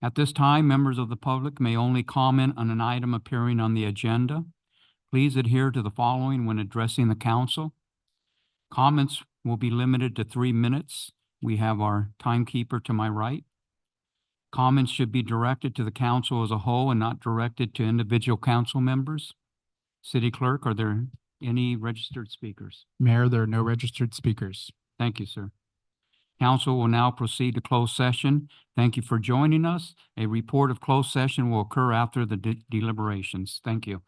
At this time, members of the public may only comment on an item appearing on the agenda. Please adhere to the following when addressing the council. Comments will be limited to 3 minutes. We have our timekeeper to my right. Comments should be directed to the council as a whole and not directed to individual council members. City Clerk, are there any registered speakers? Mayor, there are no registered speakers. Thank you, sir. Council will now proceed to closed session. Thank you for joining us. A report of closed session will occur after the deliberations. Thank you.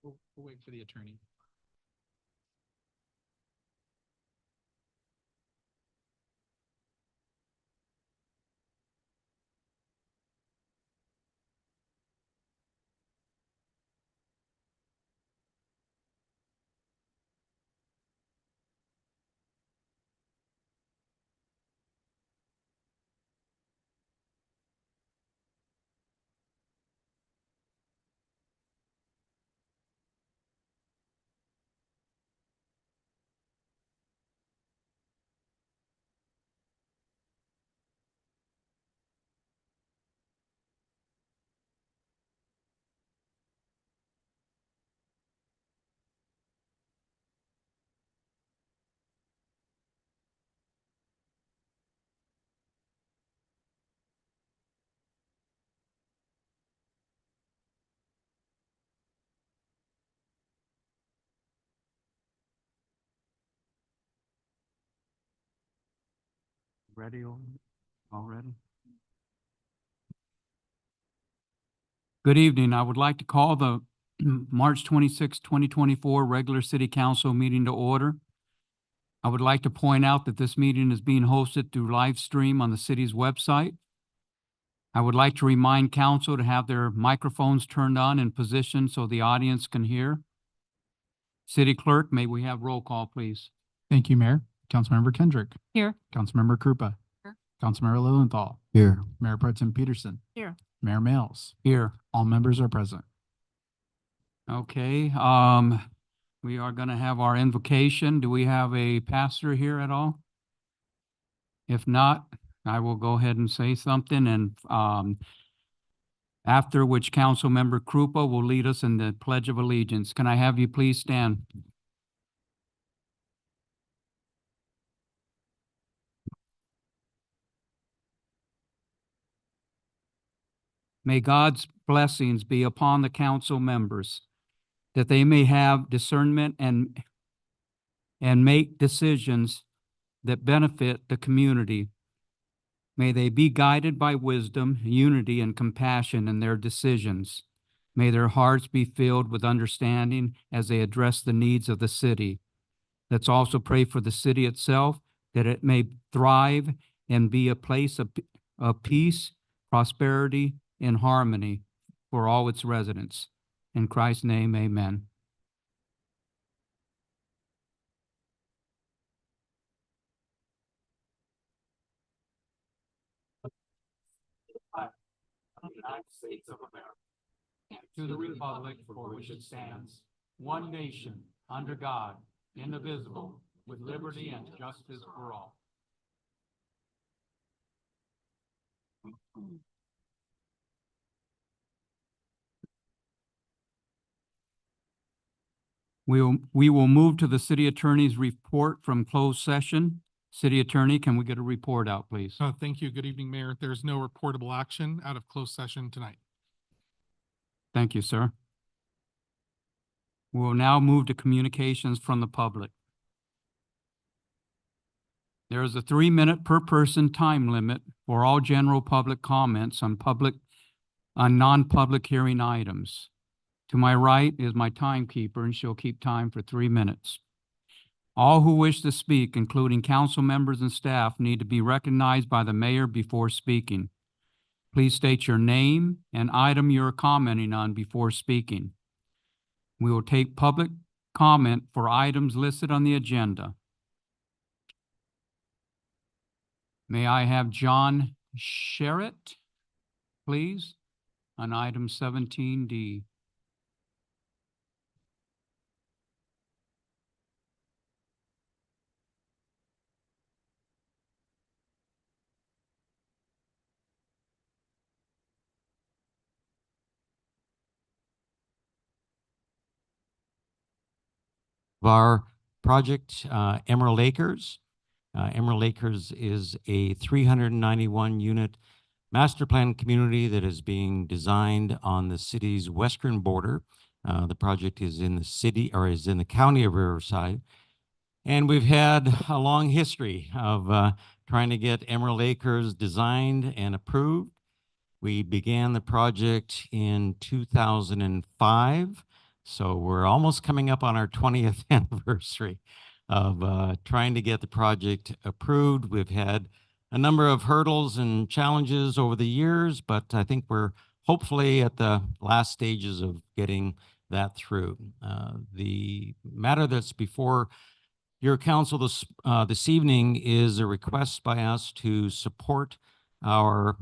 We'll wait for the attorney. Ready already? Good evening. I would like to call the March 26, 2024 regular city council meeting to order. I would like to point out that this meeting is being hosted through live stream on the city's website. I would like to remind council to have their microphones turned on and positioned so the audience can hear. City Clerk, may we have roll call, please? Thank you, Mayor. Councilmember Kendrick. Here. Councilmember Krupa. Here. Councilmember Lilienthal. Here. Mayor Pro Tem Peterson. Here. Mayor Males. Here. All members are present. Okay, we are gonna have our invocation. Do we have a pastor here at all? If not, I will go ahead and say something and, after which Councilmember Krupa will lead us in the Pledge of Allegiance. Can I have you please stand? May God's blessings be upon the council members, that they may have discernment and make decisions that benefit the community. May they be guided by wisdom, unity, and compassion in their decisions. May their hearts be filled with understanding as they address the needs of the city. Let's also pray for the city itself, that it may thrive and be a place of peace, prosperity, and harmony for all its residents. In Christ's name, amen. Of the United States of America, and to the republic for which it stands, one nation, under God, indivisible, with liberty and justice for all. We will move to the city attorney's report from closed session. City Attorney, can we get a report out, please? Thank you. Good evening, Mayor. There's no reportable action out of closed session tonight. Thank you, sir. We will now move to communications from the public. There is a 3-minute per person time limit for all general public comments on non-public hearing items. To my right is my timekeeper, and she'll keep time for 3 minutes. All who wish to speak, including council members and staff, need to be recognized by the mayor before speaking. Please state your name and item you're commenting on before speaking. We will take public comment for items listed on the agenda. May I have John Sherritt, please, on item 17D. Our project, Emerald Acres. Emerald Acres is a 391 unit master plan community that is being designed on the city's western border. The project is in the city, or is in the county of Riverside. And we've had a long history of trying to get Emerald Acres designed and approved. We began the project in 2005. So we're almost coming up on our 20th anniversary of trying to get the project approved. We've had a number of hurdles and challenges over the years, but I think we're hopefully at the last stages of getting that through. The matter that's before your council this evening is a request by us to support our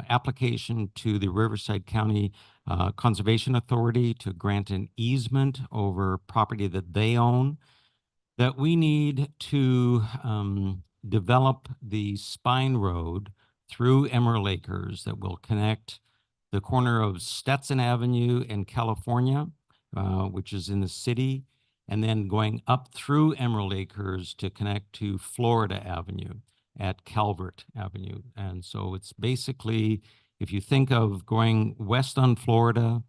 application to the Riverside County Conservation Authority to grant an easement over property that they own, that we need to develop the spine road through Emerald Acres that will connect the corner of Stetson Avenue and California, which is in the city, and then going up through Emerald Acres to connect to Florida Avenue at Calvert Avenue. And so it's basically, if you think of going west on Florida,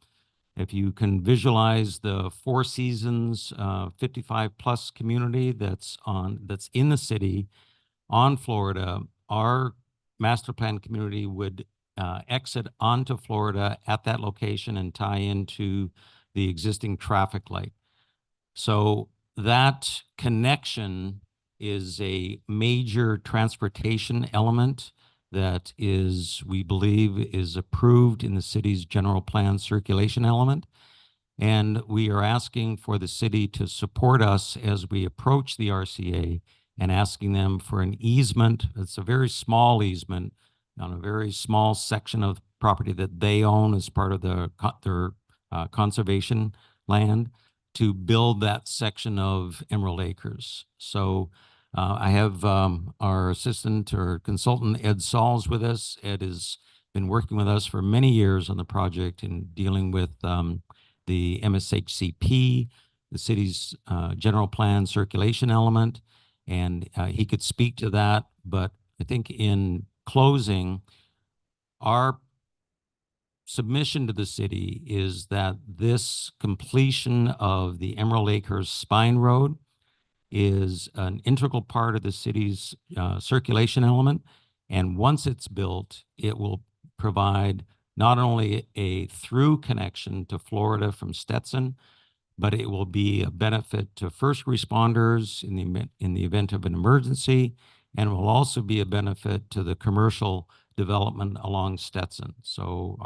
if you can visualize the Four Seasons 55+ community that's in the city on Florida, our master plan community would exit onto Florida at that location and tie into the existing traffic light. So that connection is a major transportation element that is, we believe, is approved in the city's general plan circulation element. And we are asking for the city to support us as we approach the RCA and asking them for an easement. It's a very small easement on a very small section of property that they own as part of their conservation land to build that section of Emerald Acres. So I have our assistant or consultant, Ed Sauls, with us. Ed has been working with us for many years on the project and dealing with the MSHCP, the city's general plan circulation element, and he could speak to that. But I think in closing, our submission to the city is that this completion of the Emerald Acres Spine Road is an integral part of the city's circulation element. And once it's built, it will provide not only a through connection to Florida from Stetson, but it will be a benefit to first responders in the event of an emergency, and will also be a benefit to the commercial development along Stetson. So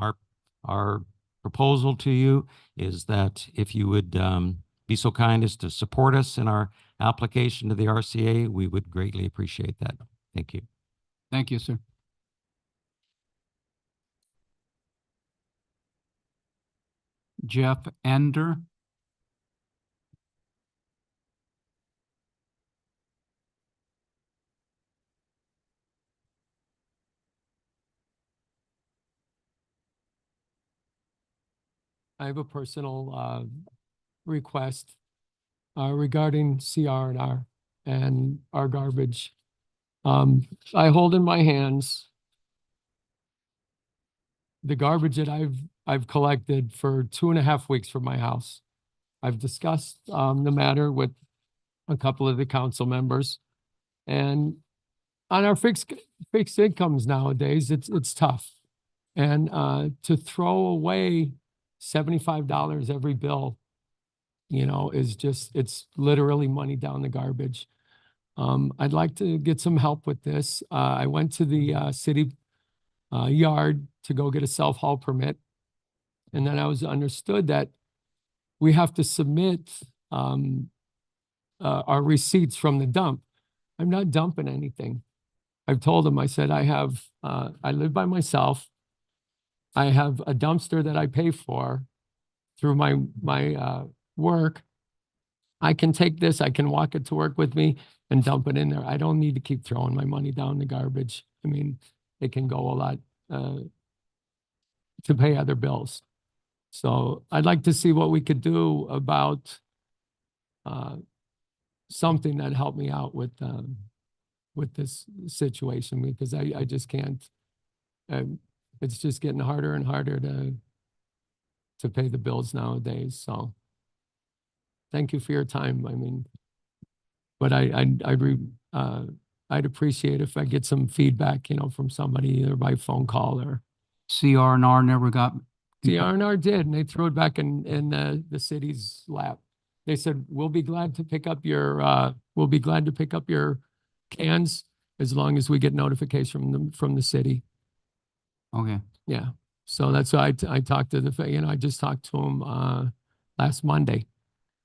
our proposal to you is that if you would be so kind as to support us in our application to the RCA, we would greatly appreciate that. Thank you. Thank you, sir. Jeff Ender. I have a personal request regarding CR&R and our garbage. I hold in my hands the garbage that I've collected for 2.5 weeks from my house. I've discussed the matter with a couple of the council members, and on our fixed incomes nowadays, it's tough. And to throw away $75 every bill, you know, is just, it's literally money down the garbage. I'd like to get some help with this. I went to the city yard to go get a self-haul permit. And then I was understood that we have to submit our receipts from the dump. I'm not dumping anything. I've told them, I said, I live by myself. I have a dumpster that I pay for through my work. I can take this, I can walk it to work with me and dump it in there. I don't need to keep throwing my money down the garbage. I mean, it can go a lot to pay other bills. So I'd like to see what we could do about something that helped me out with this situation, because I just can't. It's just getting harder and harder to pay the bills nowadays. So thank you for your time. I mean, but I'd appreciate if I get some feedback, you know, from somebody either by phone call or. CR&R never got TRNR did, and they threw it back in the city's lap. They said, we'll be glad to pick up your cans as long as we get notification from the city. Okay, Yeah. So that's why I talked to I just talked to him last Monday.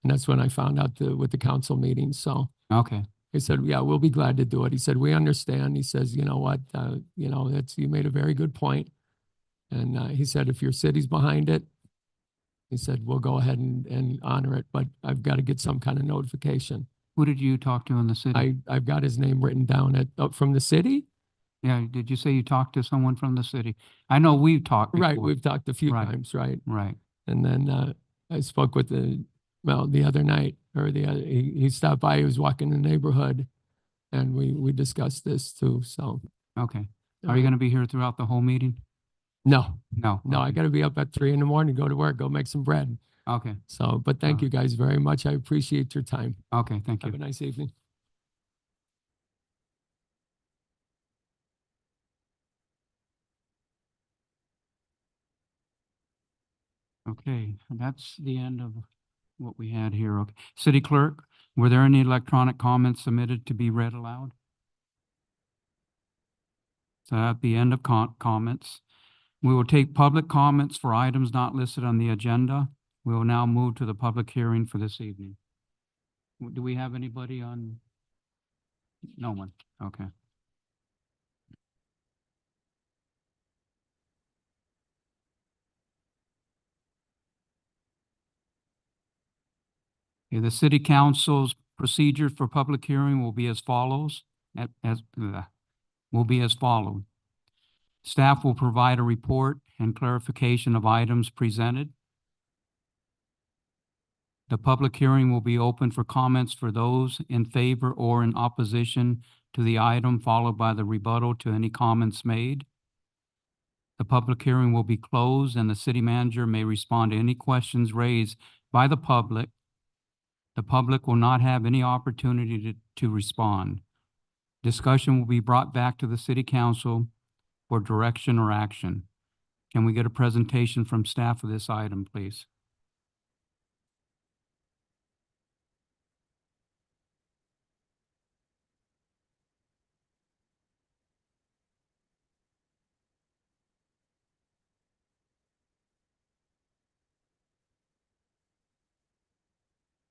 And that's when I found out with the council meeting. So okay, he said, yeah, we'll be glad to do it. He said, we understand. He says, you know what, you made a very good point. And he said, if your city's behind it, he said, we'll go ahead and honor it, but I've got to get some kind of notification. who did you talk to in the city? I've got his name written down from the city. Yeah, did you say you talked to someone from the city? I know we've talked before. Right, we've talked a few Right. times, right? Right, And then I spoke with the other night, or he stopped by, he was walking the neighborhood, and we discussed this too, so. okay. Are you gonna be here throughout the whole meeting? No, No. no, I okay. gotta be up at 3 a.m, go to work, go make some bread. Okay, So, but thank Uh, you guys very much. I appreciate your time. okay, thank Have you. a nice evening. Okay, and that's the end of what we had here. Okay. City Clerk, were there any electronic comments submitted to be read aloud? So at the end of comments, we will take public comments for items not listed on the agenda. We will now move to the public hearing for this evening. Do we have anybody on? No one, okay. Okay, the city council's procedure for public hearing will be as follows, will be as followed. Staff will provide a report and clarification of items presented. The public hearing will be open for comments for those in favor or in opposition to the item, followed by the rebuttal to any comments made. The public hearing will be closed and the city manager may respond to any questions raised by the public. The public will not have any opportunity to respond. Discussion will be brought back to the city council for direction or action. Can we get a presentation from staff of this item, please?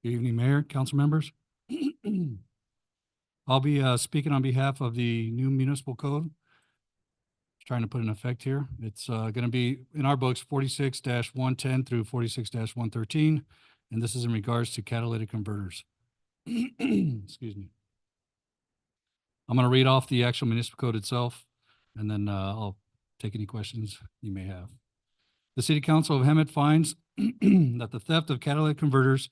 Good evening, Mayor, council members. I'll be speaking on behalf of the new municipal code. Trying to put an effect here. It's going to be in our books 46-110 through 46-113, and this is in regards to catalytic converters. Excuse me. I'm going to read off the actual municipal code itself, and then I'll take any questions you may have. The City Council of Hemet finds that the theft of catalytic converters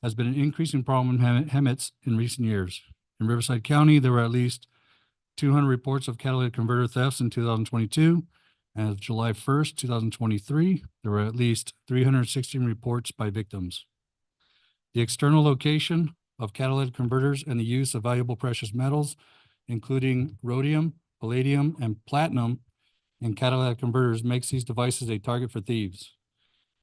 has been an increasing problem in Hemet in recent years. In Riverside County, there were at least 200 reports of catalytic converter thefts in 2022. As of July 1st, 2023, there were at least 316 reports by victims. The external location of catalytic converters and the use of valuable precious metals, including rhodium, palladium, and platinum in catalytic converters, makes these devices a target for thieves.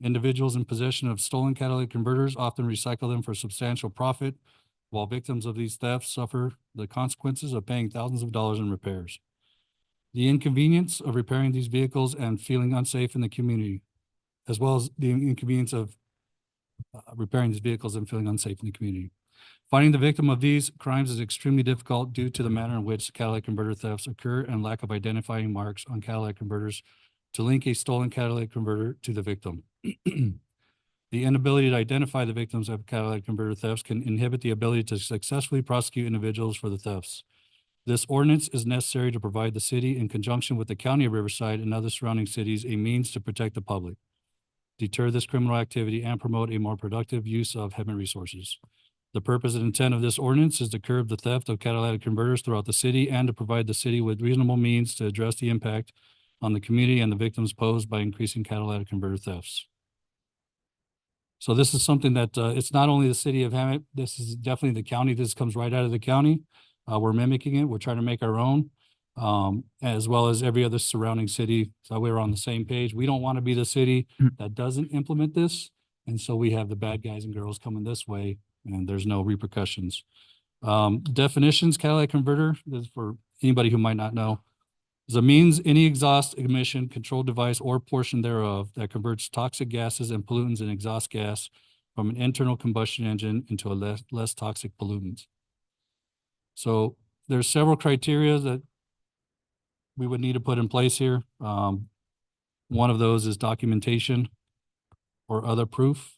Individuals in possession of stolen catalytic converters often recycle them for substantial profit, while victims of these thefts suffer the consequences of paying thousands of dollars in repairs. The inconvenience of repairing these vehicles and feeling unsafe in the community, as well as the inconvenience of repairing these vehicles and feeling unsafe in the community. Finding the victim of these crimes is extremely difficult due to the manner in which catalytic converter thefts occur and lack of identifying marks on catalytic converters to link a stolen catalytic converter to the victim. The inability to identify the victims of catalytic converter thefts can inhibit the ability to successfully prosecute individuals for the thefts. This ordinance is necessary to provide the city, in conjunction with the county of Riverside and other surrounding cities, a means to protect the public, deter this criminal activity, and promote a more productive use of Hemet resources. The purpose and intent of this ordinance is to curb the theft of catalytic converters throughout the city and to provide the city with reasonable means to address the impact on the community and the victims posed by increasing catalytic converter thefts. So this is something that it's not only the city of Hemet, this is definitely the county. This comes right out of the county. We're mimicking it. We're trying to make our own. as well as every other surrounding city. So we're on the same page. We don't want to be the city that doesn't implement this. And so we have the bad guys and girls coming this way and there's no repercussions. Definitions, catalytic converter, this is for anybody who might not know, is a means any exhaust emission control device or portion thereof that converts toxic gases and pollutants in exhaust gas from an internal combustion engine into a less toxic pollutant. So there's several criteria that we would need to put in place here. One of those is documentation or other proof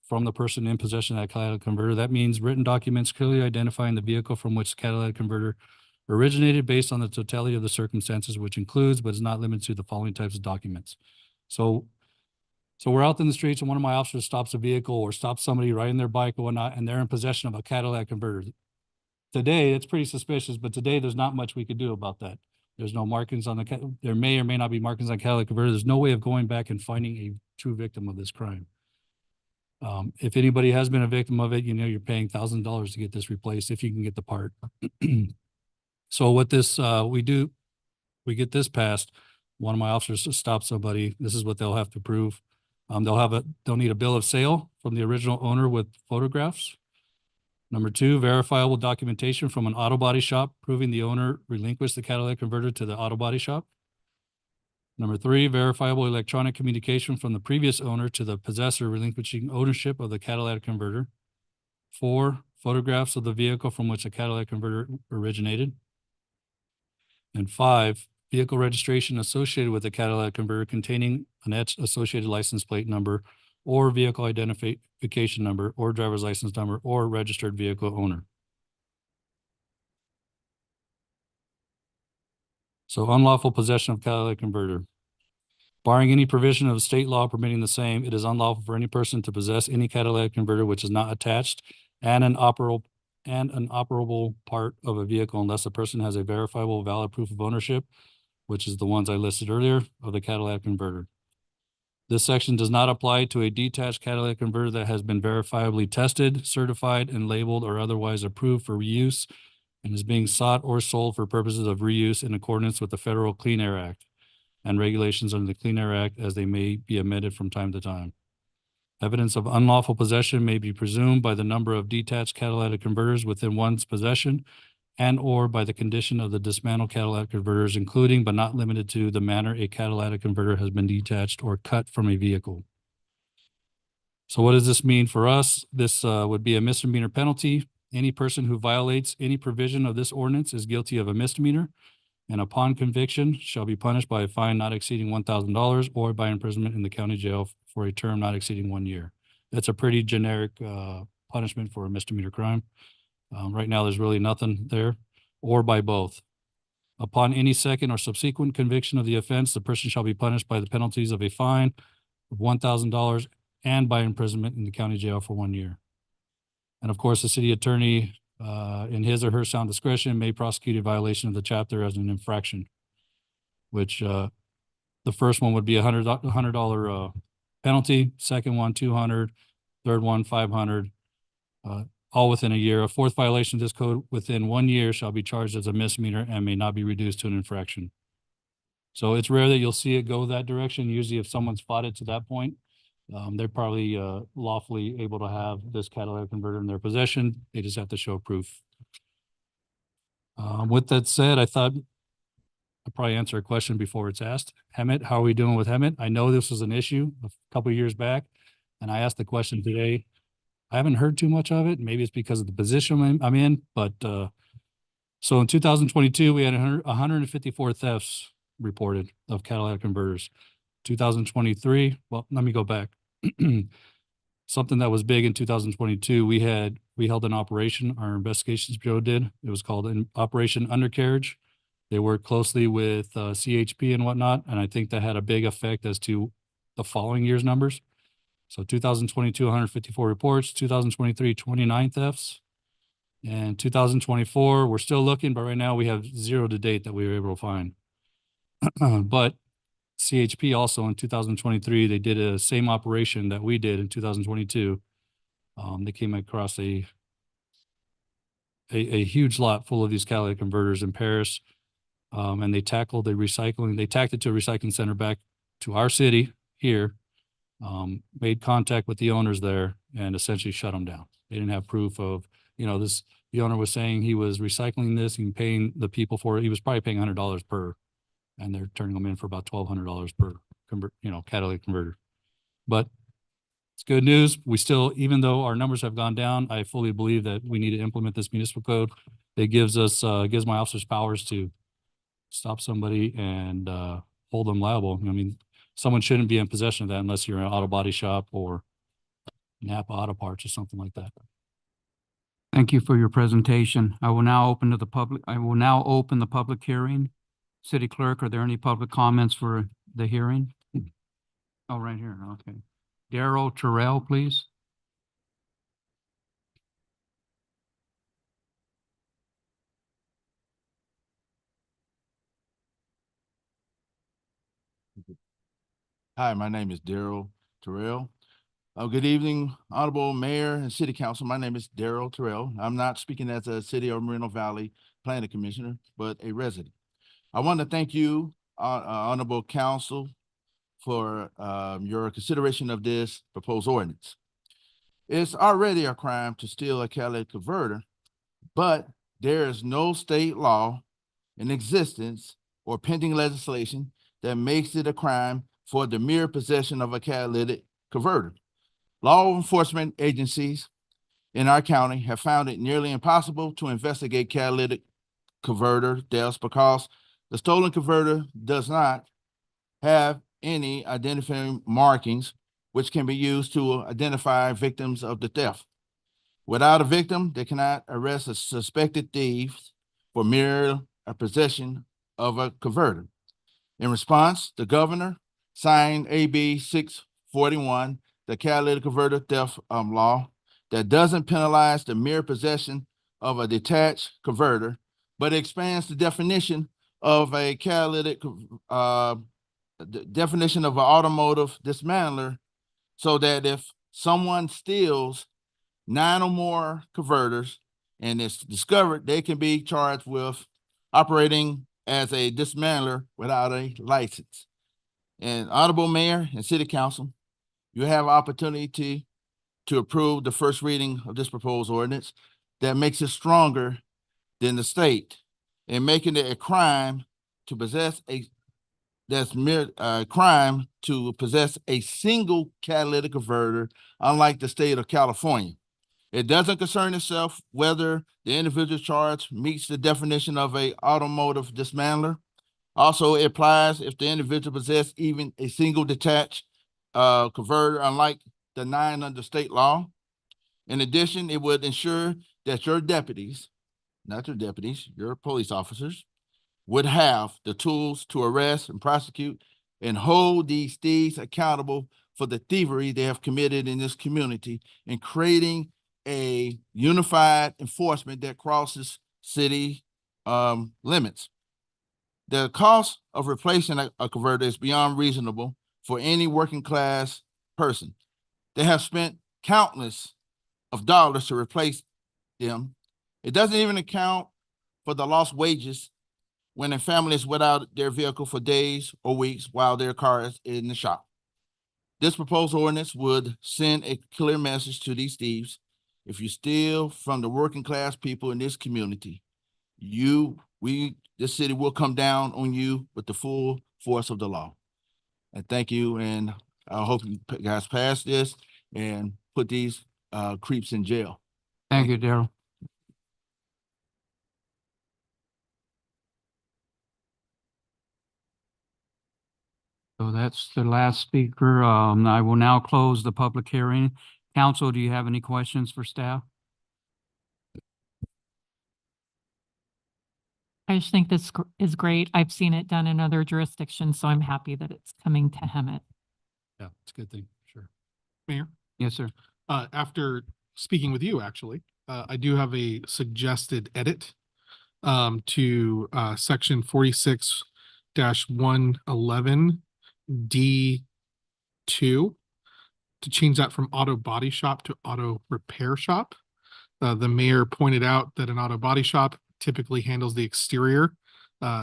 from the person in possession of that catalytic converter. That means written documents clearly identifying the vehicle from which the catalytic converter originated based on the totality of the circumstances, which includes but is not limited to the following types of documents. So we're out in the streets and one of my officers stops a vehicle or stops somebody riding their bike or whatnot, and they're in possession of a catalytic converter. Today, it's pretty suspicious, but today there's not much we could do about that. There's no markings on there may or may not be markings on catalytic converter. There's no way of going back and finding a true victim of this crime. If anybody has been a victim of it, you know, you're paying $1,000 to get this replaced if you can get the part. So what this, we get this passed. One of my officers stops somebody. This is what they'll have to prove. They'll need a bill of sale from the original owner with photographs. Number two, verifiable documentation from an auto body shop proving the owner relinquished the catalytic converter to the auto body shop. Number three, verifiable electronic communication from the previous owner to the possessor relinquishing ownership of the catalytic converter. Four, photographs of the vehicle from which the catalytic converter originated. And five, vehicle registration associated with the catalytic converter containing an associated license plate number or vehicle identification number or driver's license number or registered vehicle owner. So unlawful possession of catalytic converter. Barring any provision of state law permitting the same, it is unlawful for any person to possess any catalytic converter which is not attached and an operable part of a vehicle unless the person has a verifiable valid proof of ownership, which is the ones I listed earlier, of the catalytic converter. This section does not apply to a detached catalytic converter that has been verifiably tested, certified, and labeled or otherwise approved for reuse and is being sought or sold for purposes of reuse in accordance with the Federal Clean Air Act and regulations under the Clean Air Act as they may be amended from time to time. Evidence of unlawful possession may be presumed by the number of detached catalytic converters within one's possession and or by the condition of the dismantled catalytic converters, including but not limited to the manner a catalytic converter has been detached or cut from a vehicle. So what does this mean for us? This would be a misdemeanor penalty. Any person who violates any provision of this ordinance is guilty of a misdemeanor, and upon conviction shall be punished by a fine not exceeding $1,000 or by imprisonment in the county jail for a term not exceeding 1 year. That's a pretty generic punishment for a misdemeanor crime. Right now, there's really nothing there, or by both. Upon any second or subsequent conviction of the offense, the person shall be punished by the penalties of a fine of $1,000 and by imprisonment in the county jail for 1 year. And of course, the city attorney, in his or her sound discretion, may prosecute a violation of the chapter as an infraction, which the first one would be $100 penalty, second one, 200, third one, 500, all within a year. A fourth violation of this code within 1 year shall be charged as a misdemeanor and may not be reduced to an infraction. So it's rare that you'll see it go that direction. Usually if someone's fought it to that point, they're probably lawfully able to have this catalytic converter in their possession. They just have to show proof. With that said, I thought I'd probably answer a question before it's asked. Hemet, how are we doing with Hemet? I know this was an issue a couple of years back, and I asked the question today. I haven't heard too much of it. Maybe it's because of the position I'm in, but so in 2022, we had 154 thefts reported of catalytic converters. 2023, well, let me go back. Something that was big in 2022, we held an operation, our investigations bureau did. It was called an Operation Undercarriage. They worked closely with CHP and whatnot, and I think that had a big effect as to the following year's numbers. So 2022, 154 reports, 2023, 29 thefts, and 2024, we're still looking, but right now we have 0 to date that we were able to find. But CHP also in 2023, they did a same operation that we did in 2022. They came across a huge lot full of these catalytic converters in Paris. And they tackled the recycling, they tacked it to a recycling center back to our city here. Made contact with the owners there and essentially shut them down. They didn't have proof of, the owner was saying he was recycling this and paying the people for it. He was probably paying $100 per, and they're turning them in for about $1,200 per catalytic converter. But it's good news. We still, even though our numbers have gone down, I fully believe that we need to implement this municipal code. That gives us, gives my officers powers to stop somebody and, hold them liable. I mean, someone shouldn't be in possession of that unless you're an auto body shop or Napa Auto Parts or something like that. Thank you for your presentation. I will now open the public hearing. City Clerk, are there any public comments for the hearing? Oh, right here, okay. Daryl Terrell, please. Hi, my name is Daryl Terrell. Good evening, Honorable Mayor and City Council. My name is Daryl Terrell. I'm not speaking as a City of Moreno Valley Planning Commissioner, but a resident. I want to thank you, Honorable Council, for your consideration of this proposed ordinance. It's already a crime to steal a catalytic converter, but there is no state law in existence or pending legislation that makes it a crime for the mere possession of a catalytic converter. Law enforcement agencies in our county have found it nearly impossible to investigate catalytic converter deaths because the stolen converter does not have any identifying markings which can be used to identify victims of the theft. Without a victim, they cannot arrest a suspected thief for mere possession of a converter. In response, the governor signed AB 641, the catalytic converter theft law, that doesn't penalize the mere possession of a detached converter, but expands the definition of a catalytic, the definition of an automotive dismantler, so that if someone steals 9 or more converters and it's discovered, they can be charged with operating as a dismantler without a license. And Honorable Mayor and City Council, you have opportunity to approve the first reading of this proposed ordinance that makes it stronger than the state and making it a crime to possess crime to possess a single catalytic converter, unlike the state of California. It doesn't concern itself whether the individual charge meets the definition of a automotive dismantler. Also, it applies if the individual possesses even a single detached converter, unlike the 9 under state law. In addition, it would ensure that your deputies, not your deputies, your police officers, would have the tools to arrest and prosecute and hold these thieves accountable for the thievery they have committed in this community, and creating a unified enforcement that crosses city limits. The cost of replacing a converter is beyond reasonable for any working class person. They have spent countless of dollars to replace them. It doesn't even account for the lost wages when a family is without their vehicle for days or weeks while their car is in the shop. This proposed ordinance would send a clear message to these thieves. If you steal from the working class people in this community, this city will come down on you with the full force of the law. And thank you, and I hope you guys pass this and put these creeps in jail. Thank you, Daryl. So that's the last speaker. I will now close the public hearing. Council, do you have any questions for staff? I just think this is great. I've seen it done in other jurisdictions, so I'm happy that it's coming to Hemet. Yeah, it's a good thing, sure. Mayor, Yes, sir. after speaking with you, actually, I do have a suggested edit to section 46-111 D2 to change that from auto body shop to auto repair shop. The mayor pointed out that an auto body shop typically handles the exterior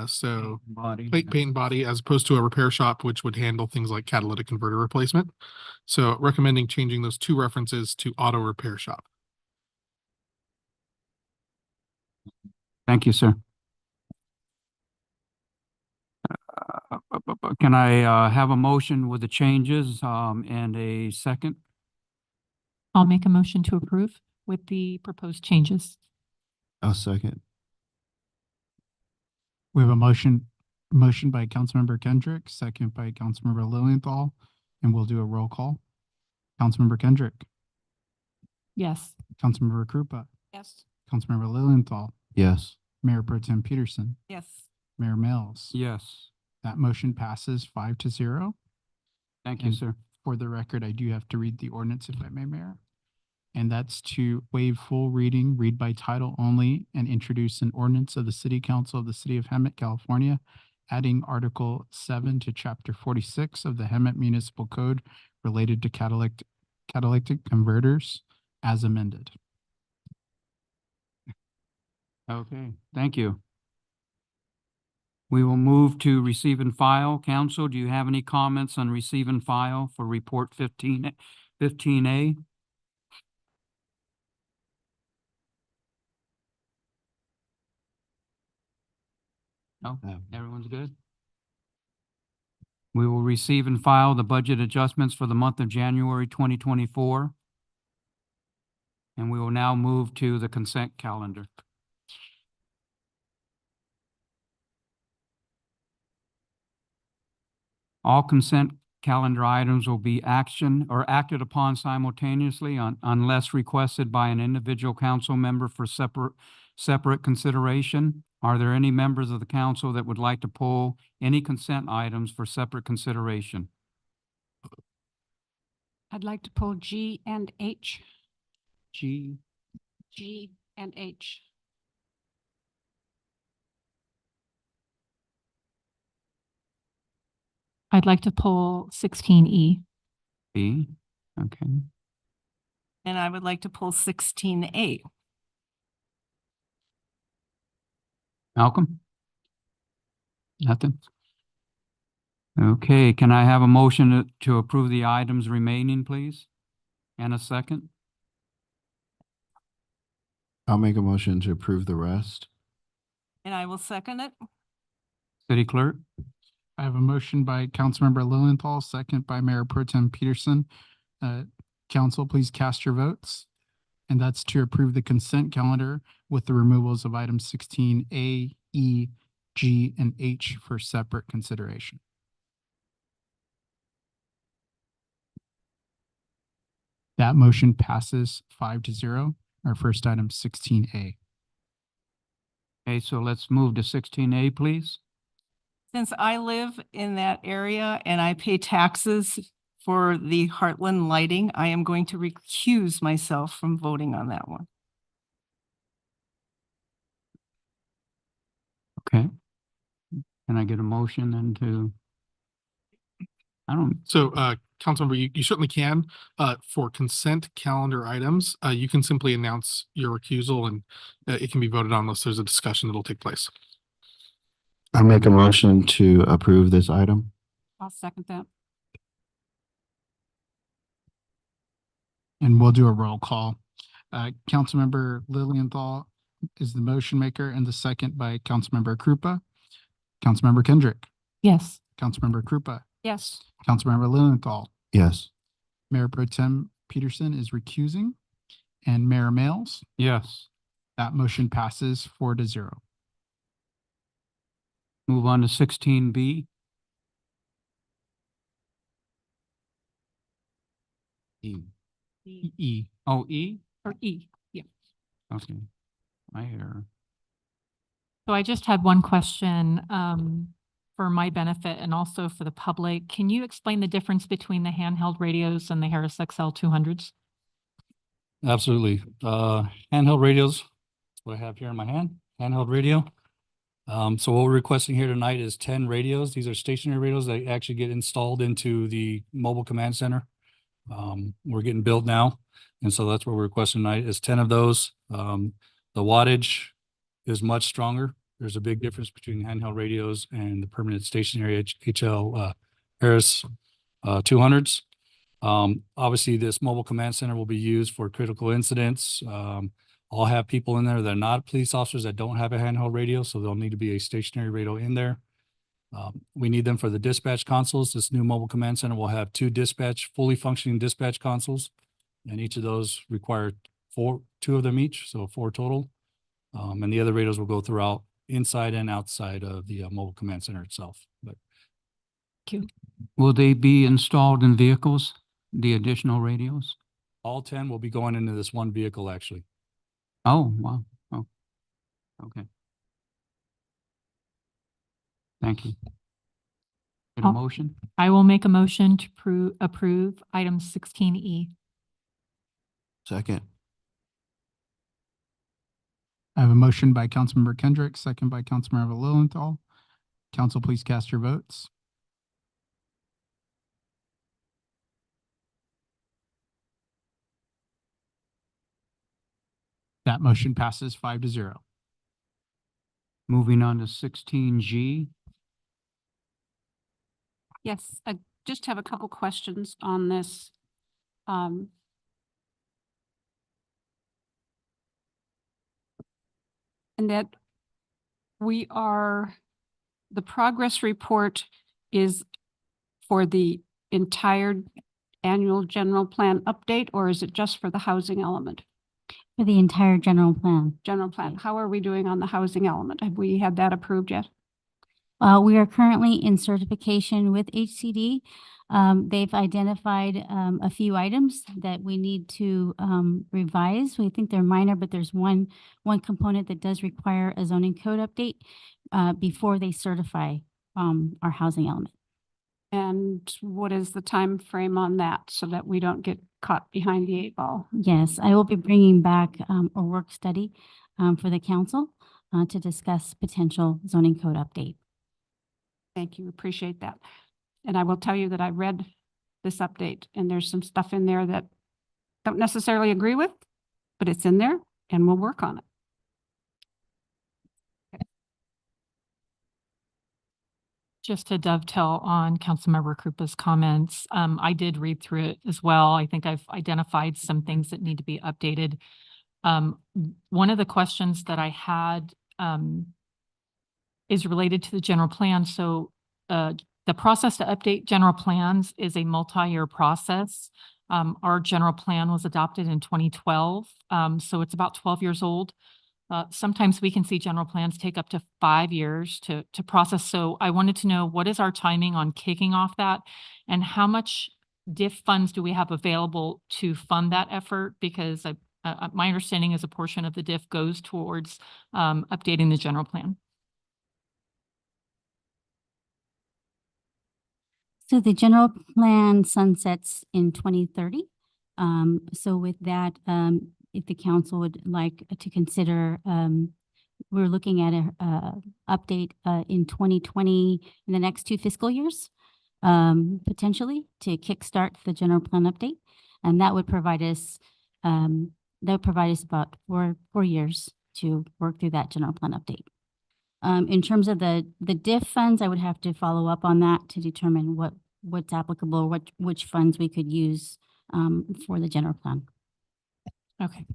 So Body. paint and body as opposed to a repair shop, which would handle things like catalytic converter replacement. So recommending changing those two references to auto repair shop. Thank you, sir. Can I have a motion with the changes and a second? I'll make a motion to approve with the proposed changes. I'll second. We have a motion by Councilmember Kendrick, second by Councilmember Lilienthal, and we'll do a roll call. Councilmember Kendrick, Yes. Councilmember Krupa, Yes. Councilmember Lilienthal, Yes. Mayor Pro Tem Peterson, Yes. Mayor Mills. Yes. That motion passes 5-0. Thank you, And sir. For the record, I do have to read the ordinance if I may, Mayor. And that's to waive full reading, read by title only, and introduce an ordinance of the City Council of the City of Hemet, California, adding Article 7 to Chapter 46 of the Hemet Municipal Code related to catalytic converters as amended. Okay, thank you. We will move to receive and file. Council, do you have any comments on receive and file for report 15A? No, everyone's good? We will receive and file the budget adjustments for the month of January 2024. And we will now move to the consent calendar. All consent calendar items will be acted upon simultaneously unless requested by an individual council member for separate consideration. Are there any members of the council that would like to pull any consent items for separate consideration? I'd like to pull G and H. G, G and H. I'd like to pull 16E. B, okay. And I would like to pull 16A. Malcolm? Nothing? Okay, can I have a motion to approve the items remaining, please? And a second? I'll make a motion to approve the rest. And I will second it. City Clerk? I have a motion by Councilmember Lilienthal, second by Mayor Pro Tem Peterson. Council, please cast your votes. And that's to approve the consent calendar with the removals of items 16A, E, G, and H for separate consideration. That motion passes 5-0. Our first item, 16A. Okay, so let's move to 16A, please. Since I live in that area and I pay taxes for the Heartland lighting, I am going to recuse myself from voting on that one. Okay. Can I get a motion then to? So, Councilmember, you certainly can, for consent calendar items, you can simply announce your recusal and it can be voted on unless there's a discussion that'll take place. I'll make a motion to approve this item. I'll second that. And we'll do a roll call. Councilmember Lilienthal is the motion maker and the second by Councilmember Krupa. Councilmember Kendrick, Yes. Councilmember Krupa, Yes. Councilmember Lilienthal, Yes. Mayor Pro Tem Peterson is recusing, and Mayor Mills. Yes. That motion passes 4-0. Move on to 16B. E. Oh, E? Or E. Yeah. Okay. I hear. So I just had one question for my benefit and also for the public. Can you explain the difference between the handheld radios and the Harris XL 200s? Absolutely. Handheld radios, what I have here in my hand, handheld radio. So what we're requesting here tonight is 10 radios. These are stationary radios that actually get installed into the mobile command center. We're getting built now. And so that's what we're requesting tonight is 10 of those. The wattage is much stronger. There's a big difference between handheld radios and the permanent stationary HL Harris 200s. Obviously, this mobile command center will be used for critical incidents. I'll have people in there that are not police officers that don't have a handheld radio, so there'll need to be a stationary radio in there. We need them for the dispatch consoles. This new mobile command center will have two fully functioning dispatch consoles. And each of those require two of them each, so 4 total. And the other radios will go throughout inside and outside of the mobile command center itself. But Will they be installed in vehicles, the additional radios? all 10 will be going into this one vehicle, actually. Oh, wow. Oh, okay. Thank you. Get a Oh. motion? I will make a motion to approve item 16E. Second. I have a motion by Councilmember Kendrick, second by Councilmember Lilienthal. Council, please cast your votes. That motion passes 5-0. Moving on to 16G. Yes, I just have a couple questions on this. And that the progress report is for the entire annual general plan update, or is it just for the housing element? For the entire general plan. General plan, how are we doing on the housing element? Have we had that approved yet? We are currently in certification with HCD. They've identified a few items that we need to revise. We think they're minor, but there's one component that does require a zoning code update before they certify our housing element. And what is the time frame on that so that we don't get caught behind the 8 ball? Yes, I will be bringing back a work study for the council to discuss potential zoning code update. Thank you, appreciate that. And I will tell you that I read this update and there's some stuff in there that I don't necessarily agree with, but it's in there and we'll work on it. Just to dovetail on Councilmember Krupa's comments, I did read through it as well. I think I've identified some things that need to be updated. One of the questions that I had is related to the general plan. So the process to update general plans is a multi-year process. Our general plan was adopted in 2012, so it's about 12 years old. Sometimes we can see general plans take up to 5 years to process. So I wanted to know, what is our timing on kicking off that? And how much DIF funds do we have available to fund that effort? Because my understanding is a portion of the DIF goes towards updating the general plan. So the general plan sunsets in 2030. So with that, if the council would like to consider, we're looking at a update in 2020 in the next 2 fiscal years, potentially to kickstart the general plan update, and that would provide us about four years to work through that general plan update. In terms of the DIF funds, I would have to follow up on that to determine what's applicable, which funds we could use for the general plan. Okay.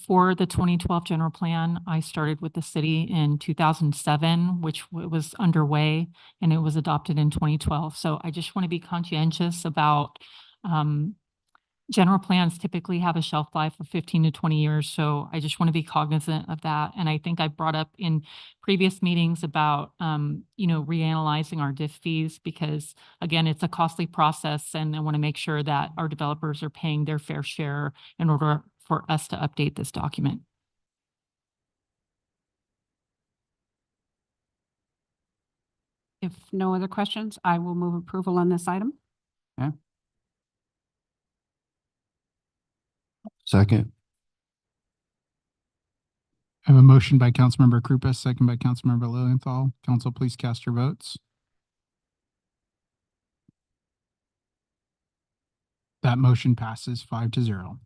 For the 2012 general plan, I started with the city in 2007, which was underway, and it was adopted in 2012. So I just want to be conscientious about general plans typically have a shelf life of 15 to 20 years. So I just want to be cognizant of that. And I think I brought up in previous meetings about, reanalyzing our DIF fees, because again, it's a costly process and I want to make sure that our developers are paying their fair share in order for us to update this document. If no other questions, I will move approval on this item. Second. I have a motion by Councilmember Krupa, second by Councilmember Lilienthal. Council, please cast your votes. That motion passes 5-0.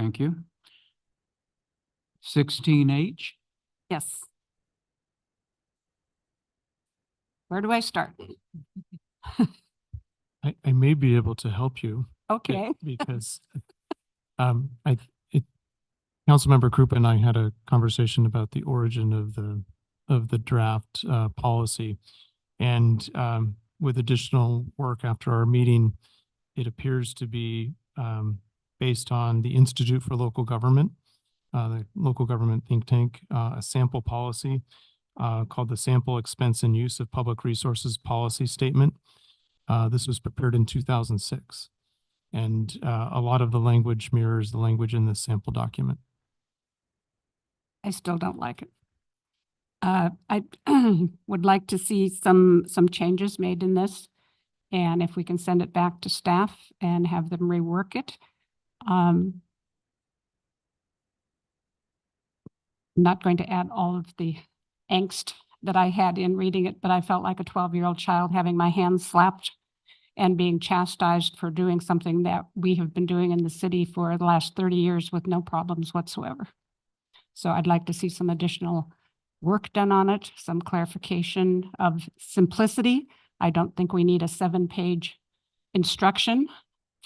Thank you. 16H. Yes. Where do I start? I may be able to help you Okay. because Councilmember Krupa and I had a conversation about the origin of the draft policy. And with additional work after our meeting, it appears to be based on the Institute for Local Government, the local government think tank, a sample policy called the Sample Expense and Use of Public Resources Policy Statement. This was prepared in 2006. And a lot of the language mirrors the language in this sample document. I still don't like it. I would like to see some changes made in this. And if we can send it back to staff and have them rework it. I'm not going to add all of the angst that I had in reading it, but I felt like a 12-year-old child having my hands slapped and being chastised for doing something that we have been doing in the city for the last 30 years with no problems whatsoever. So I'd like to see some additional work done on it, some clarification of simplicity. I don't think we need a 7-page instruction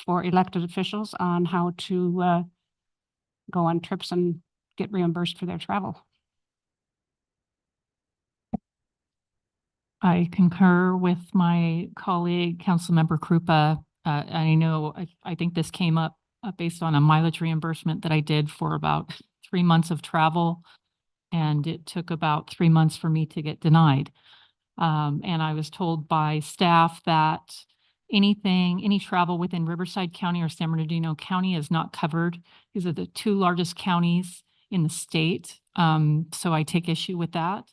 for elected officials on how to go on trips and get reimbursed for their travel. I concur with my colleague, Councilmember Krupa. I know, I think this came up based on a mileage reimbursement that I did for about 3 months of travel. And it took about 3 months for me to get denied. And I was told by staff that any travel within Riverside County or San Bernardino County is not covered. These are the 2 largest counties in the state. So I take issue with that.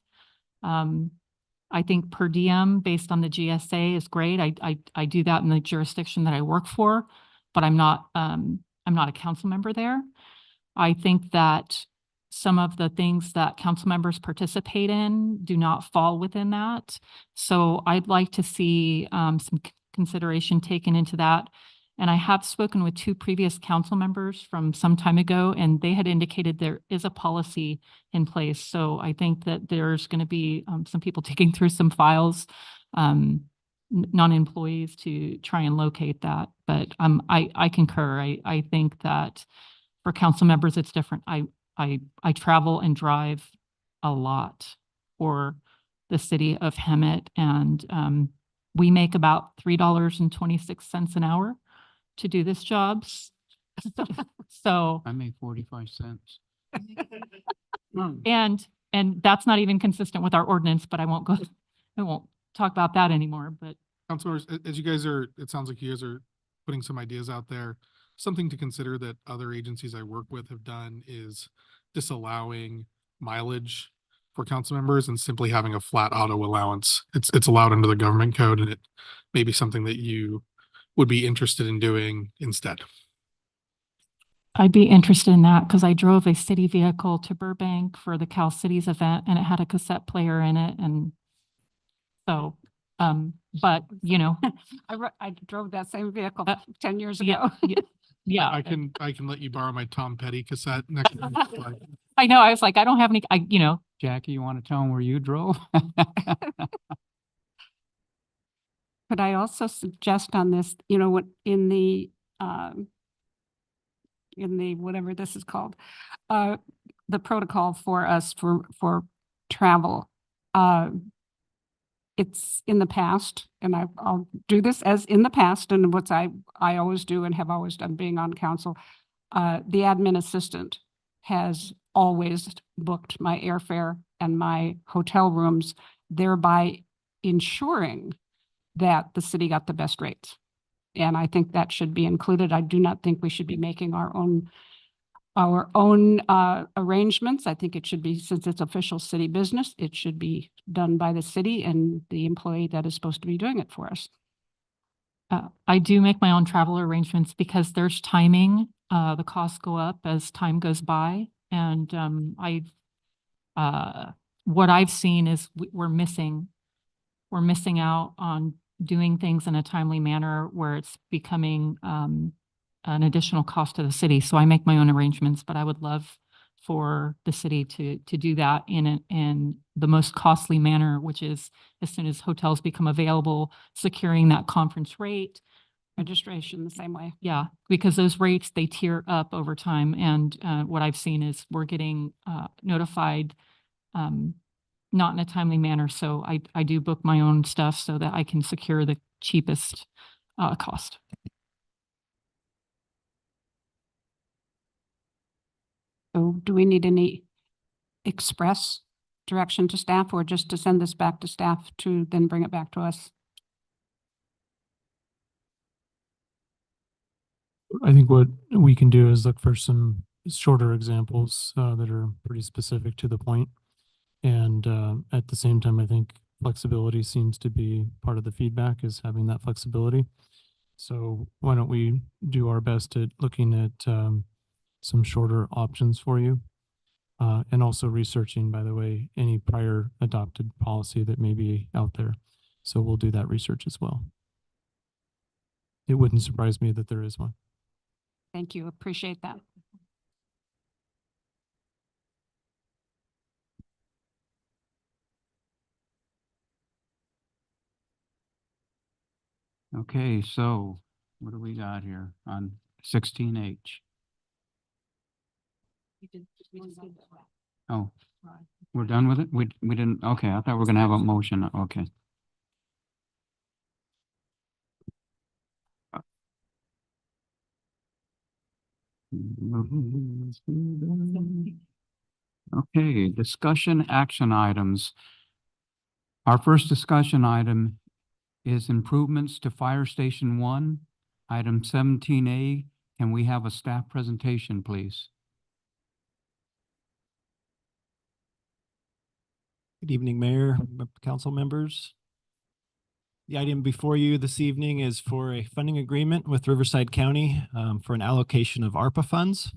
I think per diem based on the GSA is great. I do that in the jurisdiction that I work for, but I'm not a council member there. I think that some of the things that council members participate in do not fall within that. So I'd like to see some consideration taken into that. And I have spoken with 2 previous council members from some time ago, and they had indicated there is a policy in place. So I think that there's going to be some people taking through some files, non-employees, to try and locate that. But I concur. I think that for council members, it's different. I travel and drive a lot for the city of Hemet, and we make about $3.26 an hour to do this job. So, I made 45 cents. and that's not even consistent with our ordinance, but I won't talk about that anymore, but. Councilors, as you guys are, it sounds like you guys are putting some ideas out there. Something to consider that other agencies I work with have done is disallowing mileage for council members and simply having a flat auto allowance. It's allowed under the government code, and it may be something that you would be interested in doing instead. I'd be interested in that because I drove a city vehicle to Burbank for the Cal Cities event, and it had a cassette player in it. And so, but you know, I drove that same vehicle 10 years yeah, ago. yeah. I can let you borrow my Tom Petty cassette next time. I know. I was like, I don't have any, Jackie, you want to tell them where you drove? Could I also suggest on this, you know, what in the whatever this is called, the protocol for us for travel, it's in the past, and I'll do this as in the past, and what I always do and have always done being on council, the admin assistant has always booked my airfare and my hotel rooms, thereby ensuring that the city got the best rates. And I think that should be included. I do not think we should be making our own arrangements. I think it should be, since it's official city business, it should be done by the city and the employee that is supposed to be doing it for us. I do make my own travel arrangements because there's timing. The costs go up as time goes by. And what I've seen is we're missing out on doing things in a timely manner where it's becoming an additional cost to the city. So I make my own arrangements, but I would love for the city to do that in the most costly manner, which is as soon as hotels become available, securing that conference rate. Registration the same way. Yeah, because those rates, they tier up over time. And what I've seen is we're getting notified not in a timely manner. So I do book my own stuff so that I can secure the cheapest cost. So do we need any express direction to staff or just to send this back to staff to then bring it back to us? I think what we can do is look for some shorter examples that are pretty specific to the point. And at the same time, I think flexibility seems to be part of the feedback, is having that flexibility. So why don't we do our best at looking at some shorter options for you, and also researching, by the way, any prior adopted policy that may be out there. So we'll do that research as well. It wouldn't surprise me that there is one. Thank you. Appreciate that. Okay, so what do we got here on 16H? Oh, we're done with it? We didn't, okay, I thought we were gonna have a motion, okay. Okay, discussion action items. Our first discussion item is improvements to Fire Station 1. Item 17A, can we have a staff presentation, please? Good evening, Mayor, council members. The item before you this evening is for a funding agreement with Riverside County for an allocation of ARPA funds.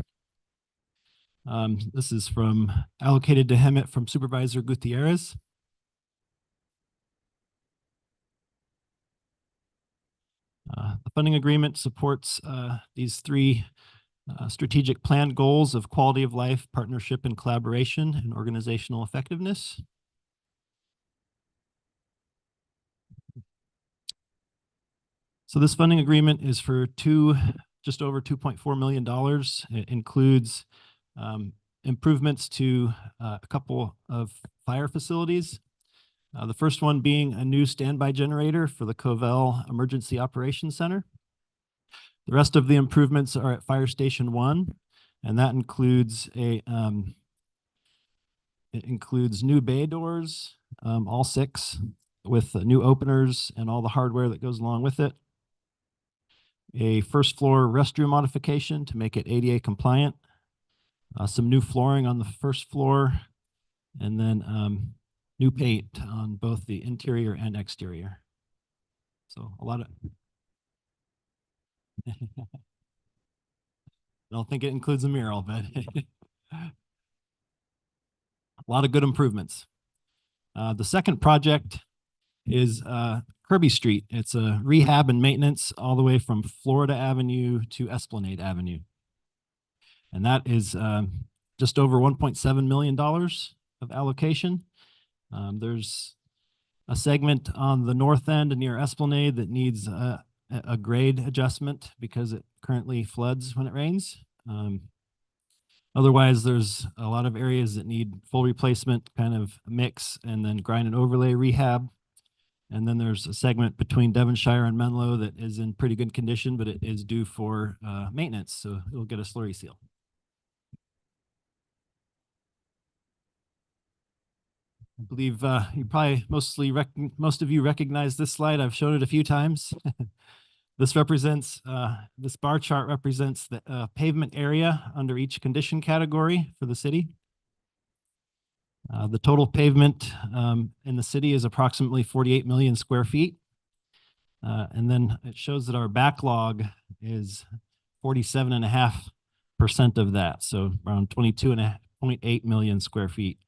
This is allocated to Hemet from Supervisor Gutierrez. The funding agreement supports these three strategic plan goals of quality of life, partnership and collaboration, and organizational effectiveness. So this funding agreement is for just over $2.4 million. It includes improvements to a couple of fire facilities. The first one being a new standby generator for the Covell Emergency Operations Center. The rest of the improvements are at Fire Station 1, and that includes it includes new bay doors, all 6, with new openers and all the hardware that goes along with it. A first floor restroom modification to make it ADA compliant, some new flooring on the first floor, and then new paint on both the interior and exterior. So a lot of, I don't think it includes a mural, but a lot of good improvements. The second project is Kirby Street. It's a rehab and maintenance all the way from Florida Avenue to Esplanade Avenue. And that is just over $1.7 million of allocation. There's a segment on the north end near Esplanade that needs a grade adjustment because it currently floods when it rains. Otherwise, there's a lot of areas that need full replacement, kind of mix, and then grind and overlay rehab. And then there's a segment between Devonshire and Menlo that is in pretty good condition, but it is due for maintenance, so it'll get a slurry seal. I believe you probably most of you recognize this slide. I've shown it a few times. This represents, this bar chart represents the pavement area under each condition category for the city. The total pavement in the city is approximately 48 million square feet. And then it shows that our backlog is 47.5% of that. So around 22.8 million square feet.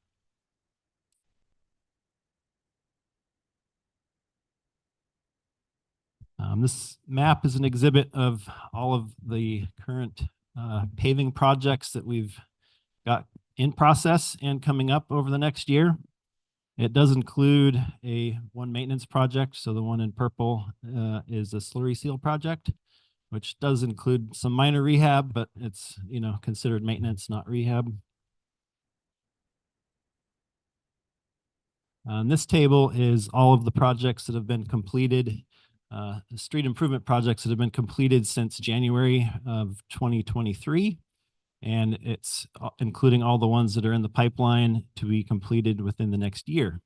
This map is an exhibit of all of the current paving projects that we've got in process and coming up over the next year. It does include one maintenance project. So the one in purple is a slurry seal project, which does include some minor rehab, but it's, considered maintenance, not rehab. This table is all of the projects that have been completed, the street improvement projects that have been completed since January of 2023. And it's including all the ones that are in the pipeline to be completed within the next year.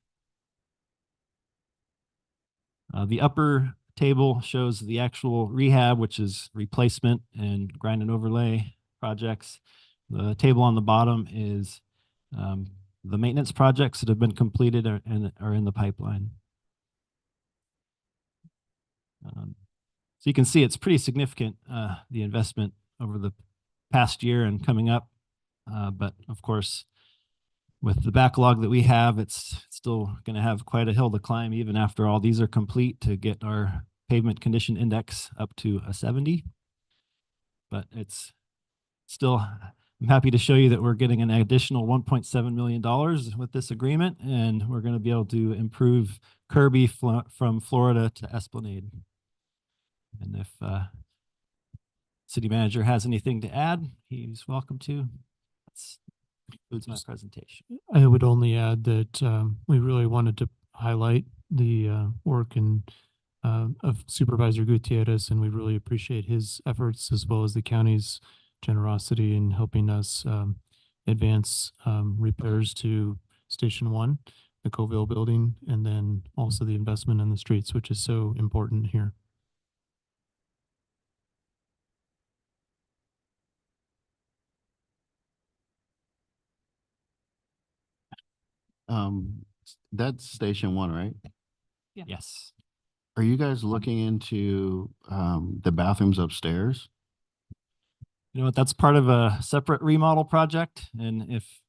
The upper table shows the actual rehab, which is replacement and grind and overlay projects. The table on the bottom is the maintenance projects that have been completed and are in the pipeline. So you can see it's pretty significant, the investment over the past year and coming up. But of course, with the backlog that we have, it's still going to have quite a hill to climb even after all these are complete to get our pavement condition index up to a 70. But it's still, I'm happy to show you that we're getting an additional $1.7 million with this agreement, and we're going to be able to improve Kirby from Florida to Esplanade. And if city manager has anything to add, he's welcome to. That concludes my presentation. I would only add that we really wanted to highlight the work of Supervisor Gutierrez, and we really appreciate his efforts as well as the county's generosity in helping us advance repairs to Station 1, the Coville building, and then also the investment in the streets, which is so important here. That's Station 1, right? Yeah. Yes. Are you guys looking into the bathrooms upstairs? You know what, that's part of a separate remodel project. And if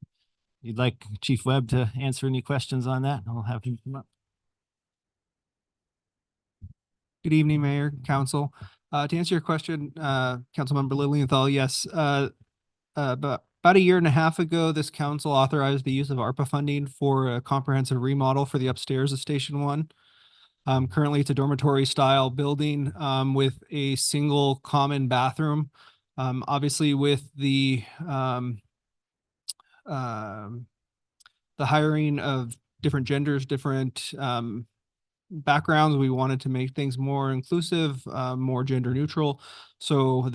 you'd like Chief Webb to answer any questions on that, I'll have him come up. Good evening, Mayor, Council. To answer your question, Councilmember Lilienthal, yes. About a year and a half ago, this council authorized the use of ARPA funding for a comprehensive remodel for the upstairs of Station 1. Currently, it's a dormitory style building with a single common bathroom. Obviously, with the hiring of different genders, different backgrounds, we wanted to make things more inclusive, more gender neutral. So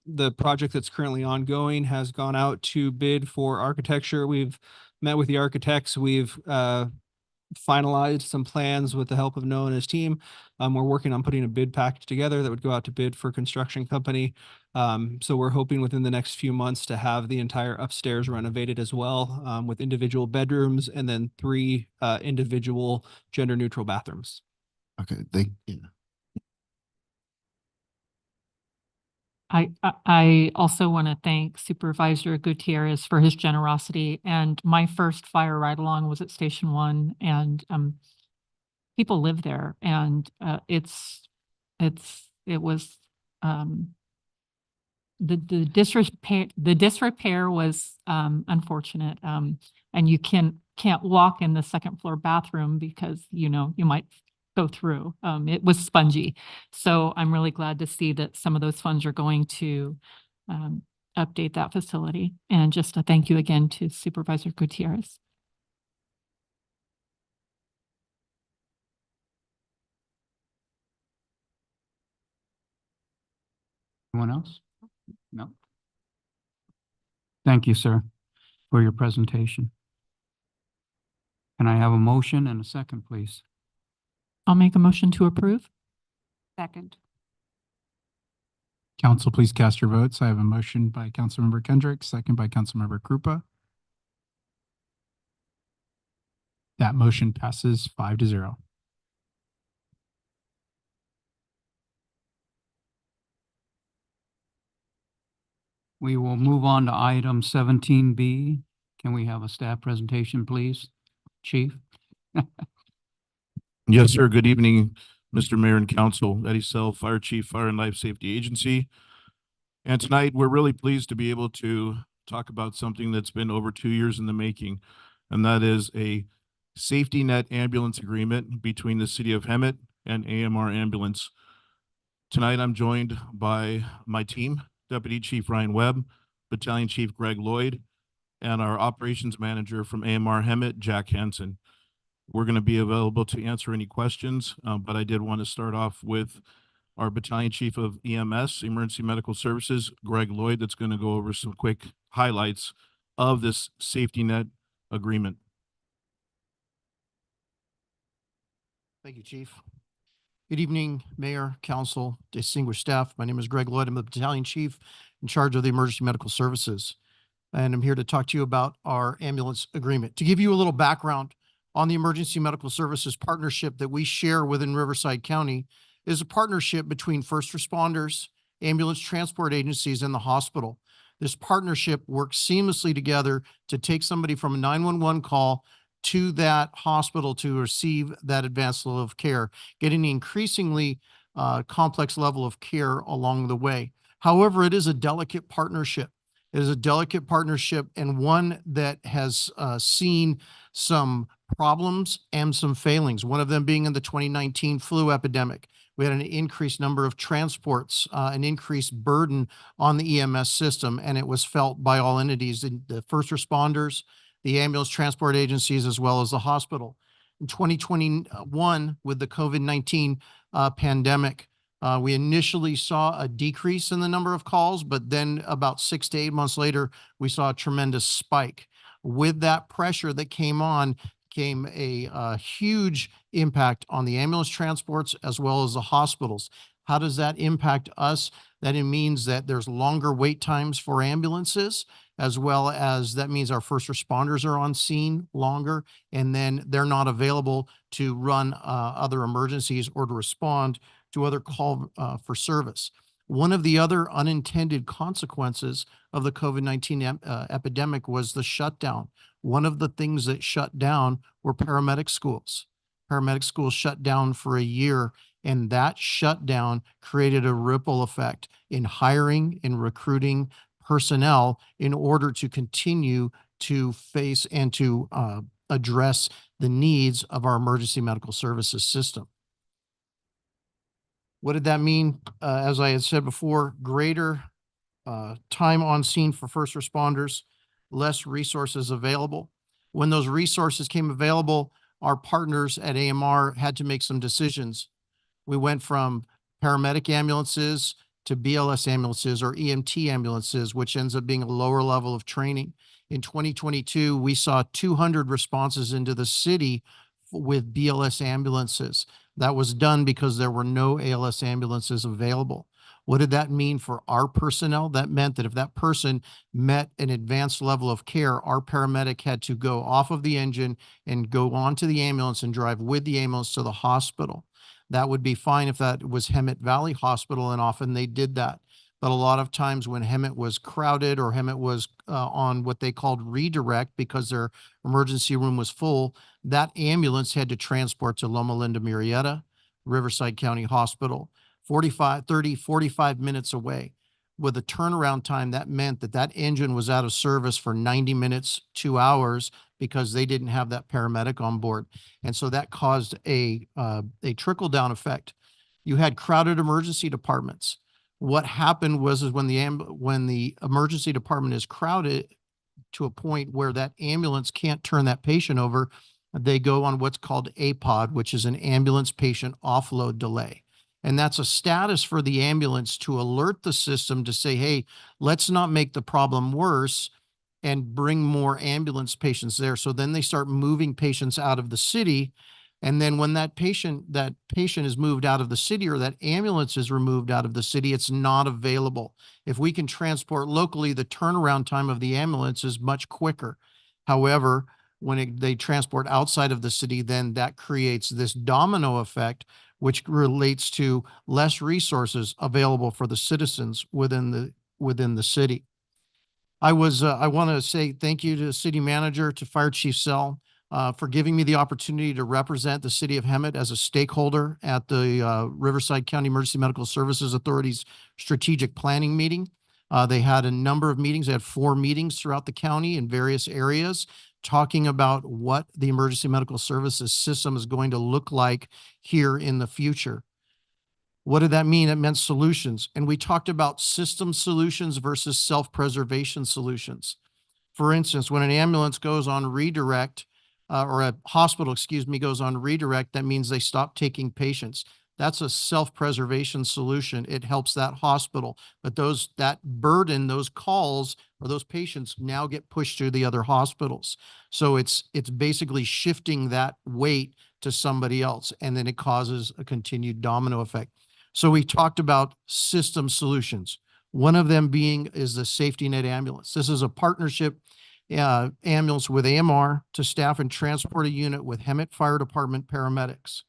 the project that's currently ongoing has gone out to bid for architecture. We've met with the architects. We've finalized some plans with the help of Noah and his team. We're working on putting a bid package together that would go out to bid for construction company. So we're hoping within the next few months to have the entire upstairs renovated as well, with individual bedrooms and then 3 individual gender neutral bathrooms. Okay, yeah. I also want to thank Supervisor Gutierrez for his generosity. And my first fire ride along was at Station 1, and people live there, and it was the disrepair was unfortunate. And you can't walk in the second floor bathroom because you might go through. It was spongy. So I'm really glad to see that some of those funds are going to update that facility. And just a thank you again to Supervisor Gutierrez. Anyone else? No. Thank you, sir, for your presentation. Can I have a motion and a second, please? I'll make a motion to approve. Second. Council, please cast your votes. I have a motion by Councilmember Kendrick, second by Councilmember Krupa. That motion passes 5-0. We will move on to item 17B. Can we have a staff presentation, please, Chief? Yes, sir. Good evening, Mr. Mayor and Council. Eddie Sell, Fire Chief, Fire and Life Safety Agency. And tonight, we're really pleased to be able to talk about something that's been over 2 years in the making, and that is a safety net ambulance agreement between the city of Hemet and AMR Ambulance. Tonight, I'm joined by my team, Deputy Chief Ryan Webb, Battalion Chief Greg Lloyd, and our operations manager from AMR Hemet, Jack Hansen. We're going to be available to answer any questions, but I did want to start off with our Battalion Chief of EMS, Emergency Medical Services, Greg Lloyd, that's going to go over some quick highlights of this safety net agreement. Thank you, Chief. Good evening, Mayor, Council, distinguished staff. My name is Greg Lloyd. I'm the Battalion Chief in charge of the Emergency Medical Services. And I'm here to talk to you about our ambulance agreement. To give you a little background on the Emergency Medical Services partnership that we share within Riverside County is a partnership between first responders, ambulance transport agencies, and the hospital. This partnership works seamlessly together to take somebody from a 911 call to that hospital to receive that advanced level of care, getting an increasingly complex level of care along the way. However, it is a delicate partnership. It is a delicate partnership and one that has seen some problems and some failings, one of them being in the 2019 flu epidemic. We had an increased number of transports, an increased burden on the EMS system, and it was felt by all entities, the first responders, the ambulance transport agencies, as well as the hospital. In 2021, with the COVID-19 pandemic, we initially saw a decrease in the number of calls, but then about 6 to 8 months later, we saw a tremendous spike. With that pressure that came on, came a huge impact on the ambulance transports as well as the hospitals. How does that impact us? That it means that there's longer wait times for ambulances, as well as that means our first responders are on scene longer, and then they're not available to run other emergencies or to respond to other call for service. One of the other unintended consequences of the COVID-19 epidemic was the shutdown. One of the things that shut down were paramedic schools. Paramedic schools shut down for a year, and that shutdown created a ripple effect in hiring and recruiting personnel in order to continue to face and to address the needs of our emergency medical services system. What did that mean? As I had said before, greater time on scene for first responders, less resources available. When those resources came available, our partners at AMR had to make some decisions. We went from paramedic ambulances to BLS ambulances or EMT ambulances, which ends up being a lower level of training. In 2022, we saw 200 responses into the city with BLS ambulances. That was done because there were no ALS ambulances available. What did that mean for our personnel? That meant that if that person met an advanced level of care, our paramedic had to go off of the engine and go onto the ambulance and drive with the ambulance to the hospital. That would be fine if that was Hemet Valley Hospital, and often they did that. But a lot of times when Hemet was crowded or Hemet was on what they called redirect because their emergency room was full, that ambulance had to transport to Loma Linda Murrieta, Riverside County Hospital, 45 minutes away. With a turnaround time, that meant that that engine was out of service for 90 minutes, 2 hours, because they didn't have that paramedic on board. And so that caused a trickle-down effect. You had crowded emergency departments. What happened was when the emergency department is crowded to a point where that ambulance can't turn that patient over, they go on what's called APOD, which is an ambulance patient offload delay. And that's a status for the ambulance to alert the system to say, hey, let's not make the problem worse and bring more ambulance patients there. So then they start moving patients out of the city. And then when that patient is moved out of the city or that ambulance is removed out of the city, it's not available. If we can transport locally, the turnaround time of the ambulance is much quicker. However, when they transport outside of the city, then that creates this domino effect, which relates to less resources available for the citizens within the city. I want to say thank you to the city manager, to Fire Chief Sell, for giving me the opportunity to represent the city of Hemet as a stakeholder at the Riverside County Emergency Medical Services Authority's strategic planning meeting. They had a number of meetings. They had 4 meetings throughout the county in various areas, talking about what the emergency medical services system is going to look like here in the future. What did that mean? It meant solutions. And we talked about system solutions versus self-preservation solutions. For instance, when an ambulance goes on redirect, or a hospital, excuse me, goes on redirect, that means they stop taking patients. That's a self-preservation solution. It helps that hospital, but that burden, those calls or those patients now get pushed to the other hospitals. So it's basically shifting that weight to somebody else, and then it causes a continued domino effect. So we talked about system solutions. One of them is the Safety Net Ambulance. This is a partnership ambulance with AMR to staff and transport a unit with Hemet Fire Department paramedics.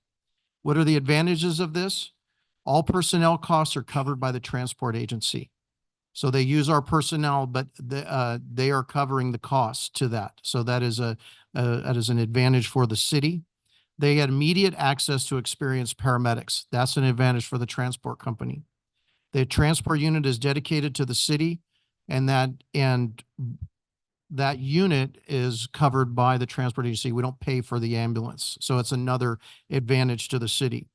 What are the advantages of this? All personnel costs are covered by the transport agency. So they use our personnel, but they are covering the costs to that. So that is an advantage for the city. They had immediate access to experienced paramedics. That's an advantage for the transport company. The transport unit is dedicated to the city, and that unit is covered by the transport agency. We don't pay for the ambulance. So it's another advantage to the city.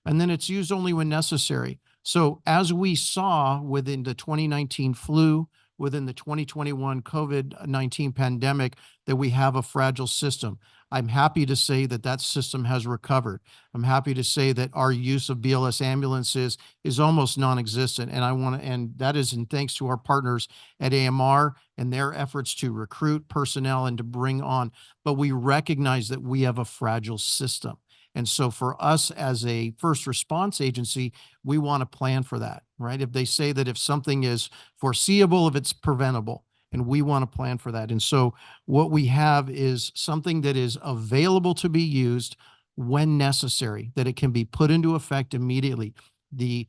And then it's used only when necessary. So as we saw within the 2019 flu, within the 2021 COVID-19 pandemic, that we have a fragile system. I'm happy to say that that system has recovered. I'm happy to say that our use of BLS ambulances is almost non-existent. And that is in thanks to our partners at AMR and their efforts to recruit personnel and to bring on. But we recognize that we have a fragile system. And so for us as a first response agency, we want to plan for that, right? If they say that if something is foreseeable, if it's preventable, and we want to plan for that. And so what we have is something that is available to be used when necessary, that it can be put into effect immediately. The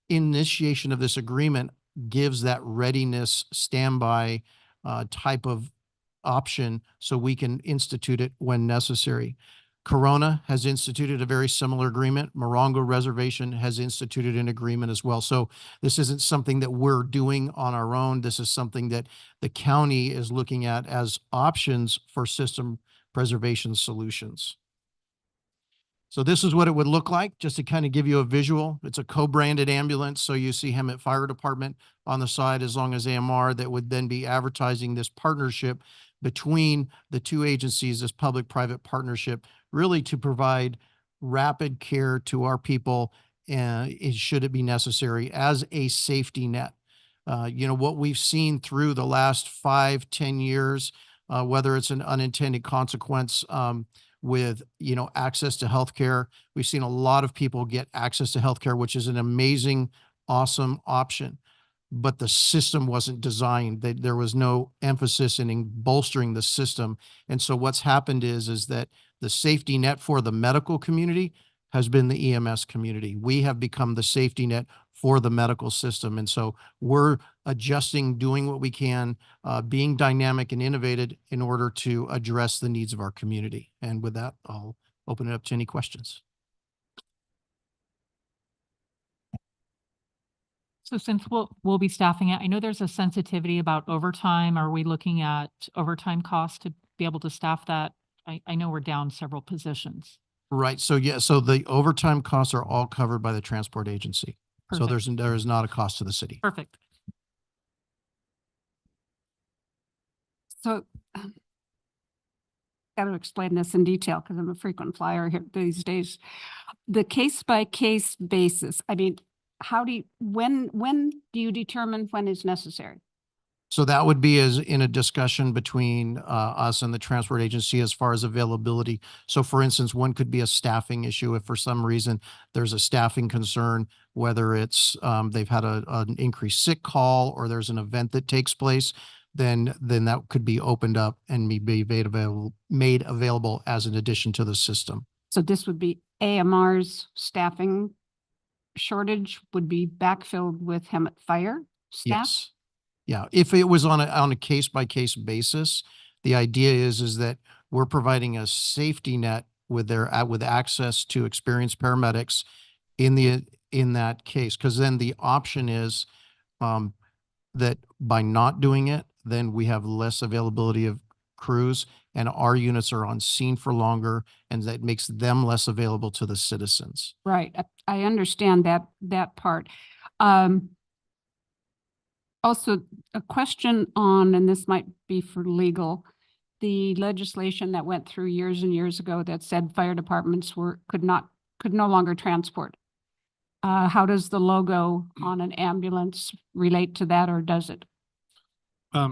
initiation of this agreement gives that readiness, standby type of option so we can institute it when necessary. Corona has instituted a very similar agreement. Morongo Reservation has instituted an agreement as well. So this isn't something that we're doing on our own. This is something that the county is looking at as options for system preservation solutions. So this is what it would look like, just to kind of give you a visual. It's a co-branded ambulance. So you see Hemet Fire Department on the side, as long as AMR, that would then be advertising this partnership between the two agencies, this public-private partnership, really to provide rapid care to our people, should it be necessary, as a safety net. What we've seen through the last 5-10 years, whether it's an unintended consequence with access to healthcare, we've seen a lot of people get access to healthcare, which is an amazing, awesome option. But the system wasn't designed. There was no emphasis in bolstering the system. And so what's happened is that the safety net for the medical community has been the EMS community. We have become the safety net for the medical system. And so we're adjusting, doing what we can, being dynamic and innovative in order to address the needs of our community. And with that, I'll open it up to any questions. So since we'll be staffing it, I know there's a sensitivity about overtime. Are we looking at overtime costs to be able to staff that? I know we're down several positions. Right. So yeah, so the overtime costs are all covered by the transport agency. Perfect. So there is not a cost to the city. Perfect. So got to explain this in detail because I'm a frequent flyer here these days. The case by case basis. I mean, when do you determine when is necessary? So that would be as in a discussion between us and the transport agency as far as availability. So for instance, one could be a staffing issue. If for some reason there's a staffing concern, whether it's they've had an increased sick call or there's an event that takes place, then that could be opened up and be made available as an addition to the system. So this would be AMR's staffing shortage would be backfilled with Hemet Fire staff? Yes. Yeah, if it was on a case by case basis, the idea is that we're providing a safety net with access to experienced paramedics in that case, because then the option is that by not doing it, then we have less availability of crews and our units are on scene for longer and that makes them less available to the citizens. Right. I understand that part. Also, a question on, and this might be for legal, the legislation that went through years and years ago that said fire departments could no longer transport. How does the logo on an ambulance relate to that, or does it?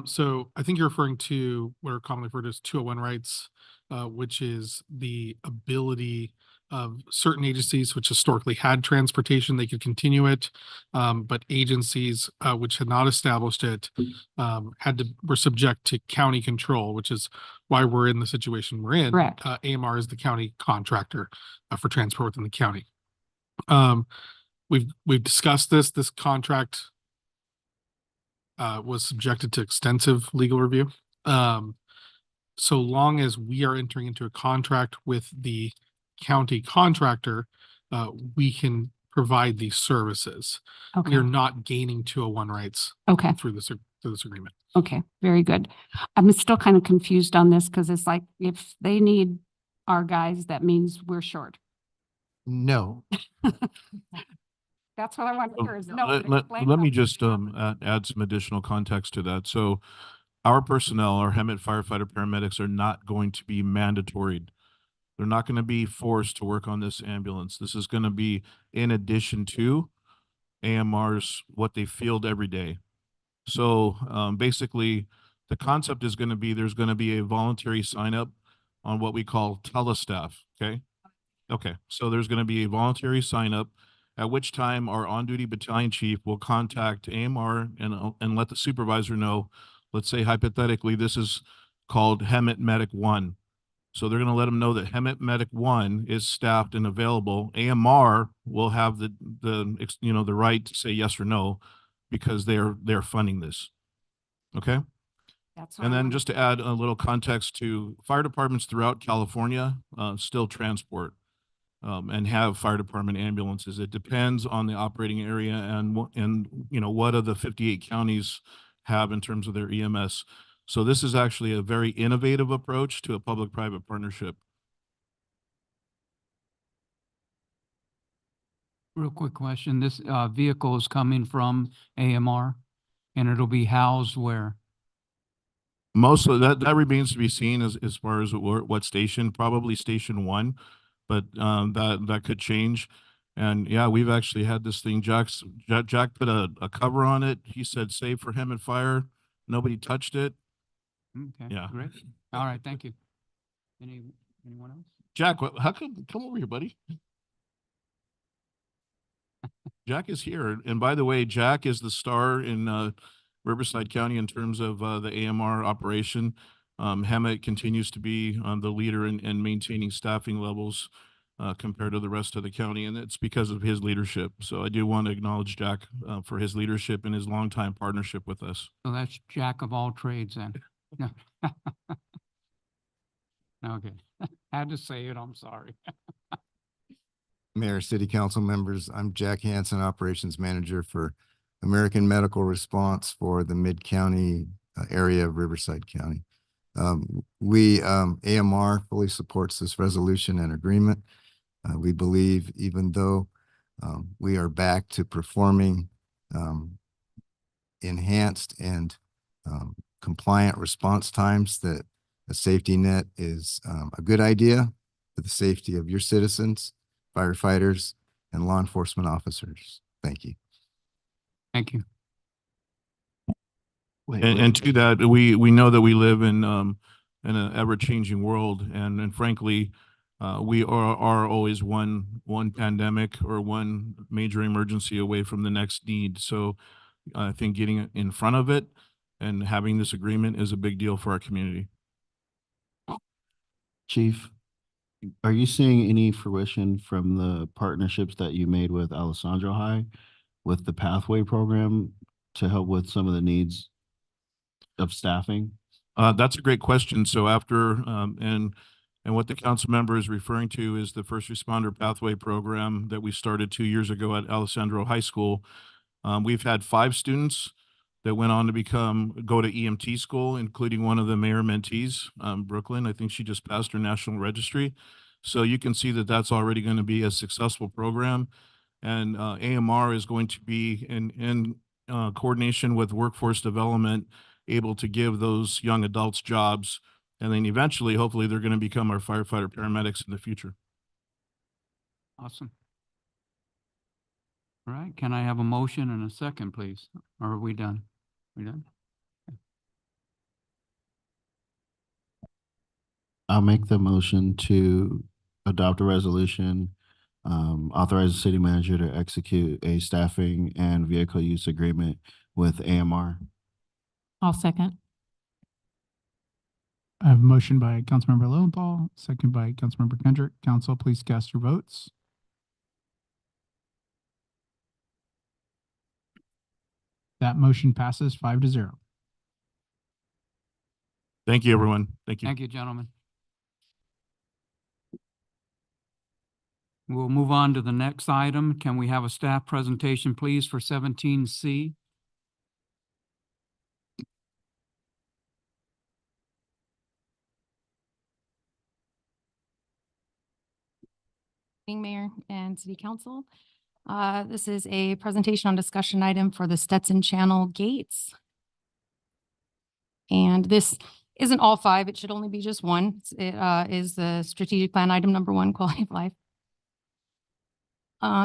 So I think you're referring to what are commonly referred as 201 rights, which is the ability of certain agencies which historically had transportation, they could continue it. But agencies which had not established it were subject to county control, which is why we're in the situation we're in. Correct. AMR is the county contractor for transport within the county. We've discussed this contract was subjected to extensive legal review. So long as we are entering into a contract with the county contractor, we can provide these services. Okay. We are not gaining 201 rights Okay. through this agreement. Okay, very good. I'm still kind of confused on this because it's like if they need our guys, that means we're short. No, That's what I want to hear is no. Let explain me that. just add some additional context to that. So our personnel, our Hemet firefighter paramedics are not going to be mandatoried. They're not going to be forced to work on this ambulance. This is going to be in addition to AMR's, what they field every day. So basically the concept is going to be, there's going to be a voluntary sign up on what we call telestaff. Okay. Okay. So there's going to be a voluntary sign up, at which time our on-duty battalion chief will contact AMR and let the supervisor know, let's say hypothetically, this is called Hemet Medic 1. So they're going to let them know that Hemet Medic 1 is staffed and available. AMR will have the right to say yes or no because they're funding this. Okay? That's And then just to add a little context to fire departments throughout California, still transport and have fire department ambulances. It depends on the operating area and what do the 58 counties have in terms of their EMS. So this is actually a very innovative approach to a public-private partnership. Real quick question. This vehicle is coming from AMR and it'll be housed where? Most of that remains to be seen as far as what station, probably station 1, but that could change. And yeah, we've actually had this thing. Jack put a cover on it. He said, "Save for Hemet Fire." Nobody touched it. Okay. Yeah. Great. All right. Thank you. Anyone else? Jack, how come over here, buddy? Jack is here. And by the way, Jack is the star in Riverside County in terms of the AMR operation. Hemet continues to be the leader in maintaining staffing levels compared to the rest of the county, and it's because of his leadership. So I do want to acknowledge Jack for his leadership and his longtime partnership with us. So that's Jack of all trades then. No. Okay. Had to say it. I'm sorry. Mayor, City Council members, I'm Jack Hansen, Operations Manager for American Medical Response for the Mid-County area of Riverside County. AMR fully supports this resolution and agreement. We believe even though we are back to performing enhanced and compliant response times, that a safety net is a good idea for the safety of your citizens, firefighters, and law enforcement officers. Thank you. Thank you. And to that, we know that we live in an ever-changing world, and frankly, we are always one pandemic or one major emergency away from the next need. So I think getting in front of it and having this agreement is a big deal for our community. Chief, are you seeing any fruition from the partnerships that you made with Alessandro High with the Pathway program to help with some of the needs of staffing? That's a great question. So after, and what the council member is referring to is the First Responder Pathway program that we started 2 years ago at Alessandro High School. We've had 5 students that went on to go to EMT school, including one of the mayor mentees, Brooklyn. I think she just passed her national registry. So you can see that that's already going to be a successful program. And AMR is going to be in coordination with workforce development, able to give those young adults jobs. And then eventually, hopefully, they're going to become our firefighter paramedics in the future. Awesome. All right, can I have a motion and a second, please? Or are we done? We done? I'll make the motion to adopt a resolution, authorize the city manager to execute a staffing and vehicle use agreement with AMR. I'll second. I have a motion by Councilmember Lowenthal, second by Councilmember Kendrick. Council, please cast your votes. That motion passes 5-0. Thank you, everyone. Thank you. Thank you, gentlemen. We'll move on to the next item. Can we have a staff presentation, please, for 17C? Mayor and City Council. This is a presentation on discussion item for the Stetson Channel gates. And this isn't all five, it should only be just one. It is the strategic plan item number 1, quality of life.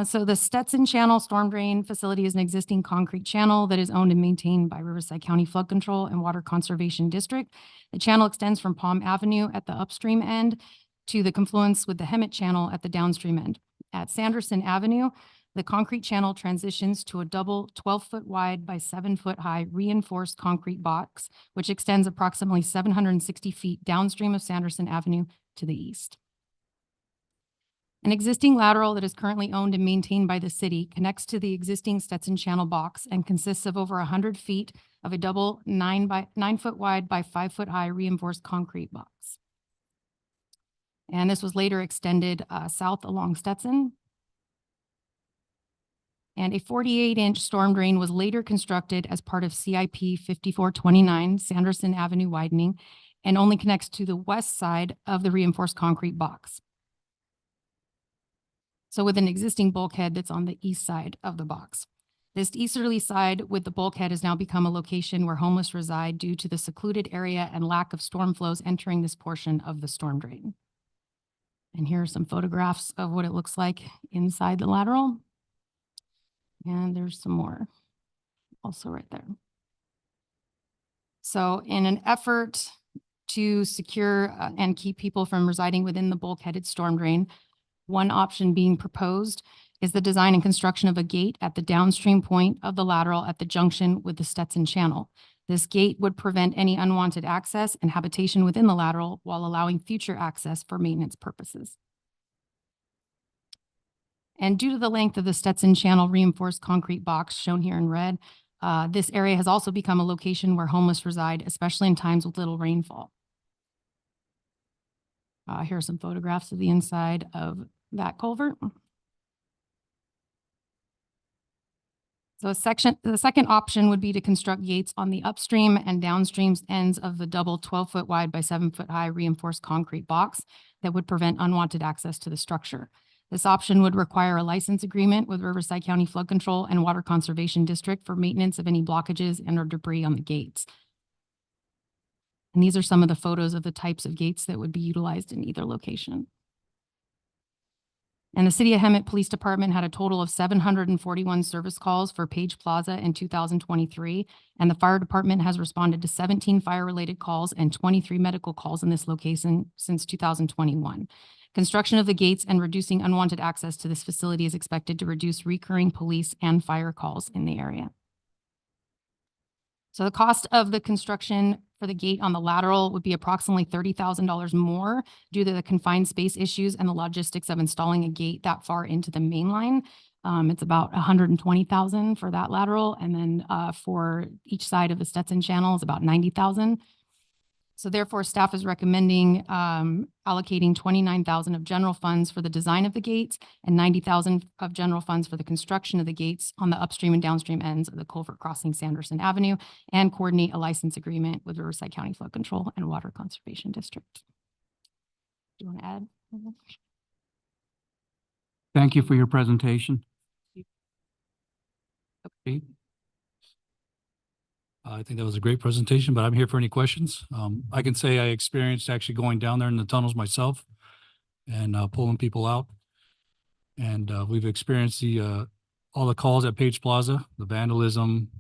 So the Stetson Channel storm drain facility is an existing concrete channel that is owned and maintained by Riverside County Flood Control and Water Conservation District. The channel extends from Palm Avenue at the upstream end to the confluence with the Hemet Channel at the downstream end. At Sanderson Avenue, the concrete channel transitions to a double 12-foot wide by 7-foot high reinforced concrete box, which extends approximately 760 feet downstream of Sanderson Avenue to the east. An existing lateral that is currently owned and maintained by the city connects to the existing Stetson Channel box and consists of over 100 feet of a double 9-foot wide by 5-foot high reinforced concrete box. And this was later extended south along Stetson. And a 48-inch storm drain was later constructed as part of CIP 5429 Sanderson Avenue widening and only connects to the west side of the reinforced concrete box. So with an existing bulkhead that's on the east side of the box. This easterly side with the bulkhead has now become a location where homeless reside due to the secluded area and lack of storm flows entering this portion of the storm drain. And here are some photographs of what it looks like inside the lateral. And there's some more also right there. So in an effort to secure and keep people from residing within the bulkheaded storm drain, one option being proposed is the design and construction of a gate at the downstream point of the lateral at the junction with the Stetson Channel. This gate would prevent any unwanted access and habitation within the lateral while allowing future access for maintenance purposes. And due to the length of the Stetson Channel reinforced concrete box shown here in red, this area has also become a location where homeless reside, especially in times with little rainfall. Here are some photographs of the inside of that culvert. So the second option would be to construct gates on the upstream and downstream ends of the double 12-foot wide by 7-foot high reinforced concrete box that would prevent unwanted access to the structure. This option would require a license agreement with Riverside County Flood Control and Water Conservation District for maintenance of any blockages and or debris on the gates. And these are some of the photos of the types of gates that would be utilized in either location. And the City of Hemet Police Department had a total of 741 service calls for Page Plaza in 2023. And the fire department has responded to 17 fire-related calls and 23 medical calls in this location since 2021. Construction of the gates and reducing unwanted access to this facility is expected to reduce recurring police and fire calls in the area. So the cost of the construction for the gate on the lateral would be approximately $30,000 more due to the confined space issues and the logistics of installing a gate that far into the main line. It's about $120,000 for that lateral. And then for each side of the Stetson Channel is about $90,000. So therefore, staff is recommending allocating 29,000 of general funds for the design of the gates and 90,000 of general funds for the construction of the gates on the upstream and downstream ends of the Culvert Crossing Sanderson Avenue, and coordinate a license agreement with Riverside County Flood Control and Water Conservation District. Do you want to add? Thank you for your presentation. Pete? I think that was a great presentation, but I'm here for any questions. I can say I experienced actually going down there in the tunnels myself and pulling people out. And we've experienced all the calls at Page Plaza, the vandalism,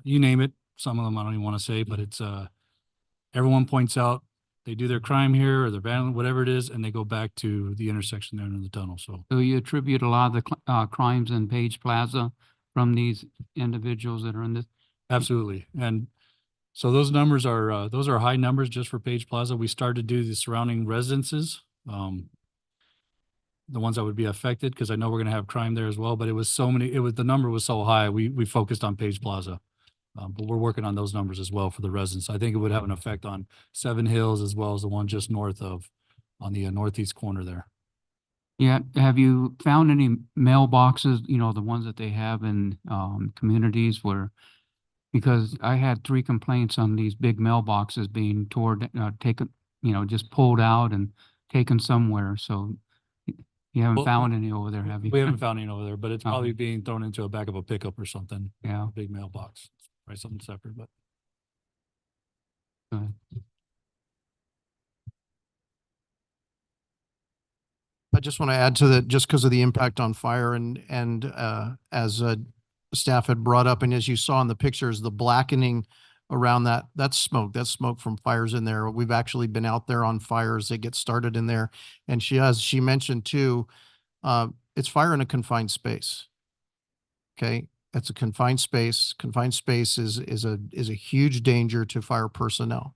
you name it. Some of them I don't even want to say, but it's everyone points out they do their crime here or their vandalism, whatever it is, and they go back to the intersection there in the tunnel. So So you attribute a lot of the crimes in Page Plaza from these individuals that are in this? absolutely. And so those numbers are, those are high numbers just for Page Plaza. We started to do the surrounding residences, the ones that would be affected, because I know we're going to have crime there as well, but it was so many, the number was so high, we focused on Page Plaza. But we're working on those numbers as well for the residents. I think it would have an effect on Seven Hills as well as the one just north of, on the northeast corner there. Yeah, have you found any mailboxes, you know, the ones that they have in communities where, because I had 3 complaints on these big mailboxes being taken, you know, just pulled out and taken somewhere. So you haven't Well, found any over there, have you? We haven't found any over there, but it's Oh. probably being thrown into a back of a pickup or something. Yeah. A big mailbox, right? Something separate, but. Go ahead. I just want to add to that, just because of the impact on fire and as staff had brought up, and as you saw in the pictures, the blackening around that's smoke from fires in there. We've actually been out there on fires that get started in there. And she mentioned too, it's fire in a confined space. Okay. It's a confined space. Confined space is a huge danger to fire personnel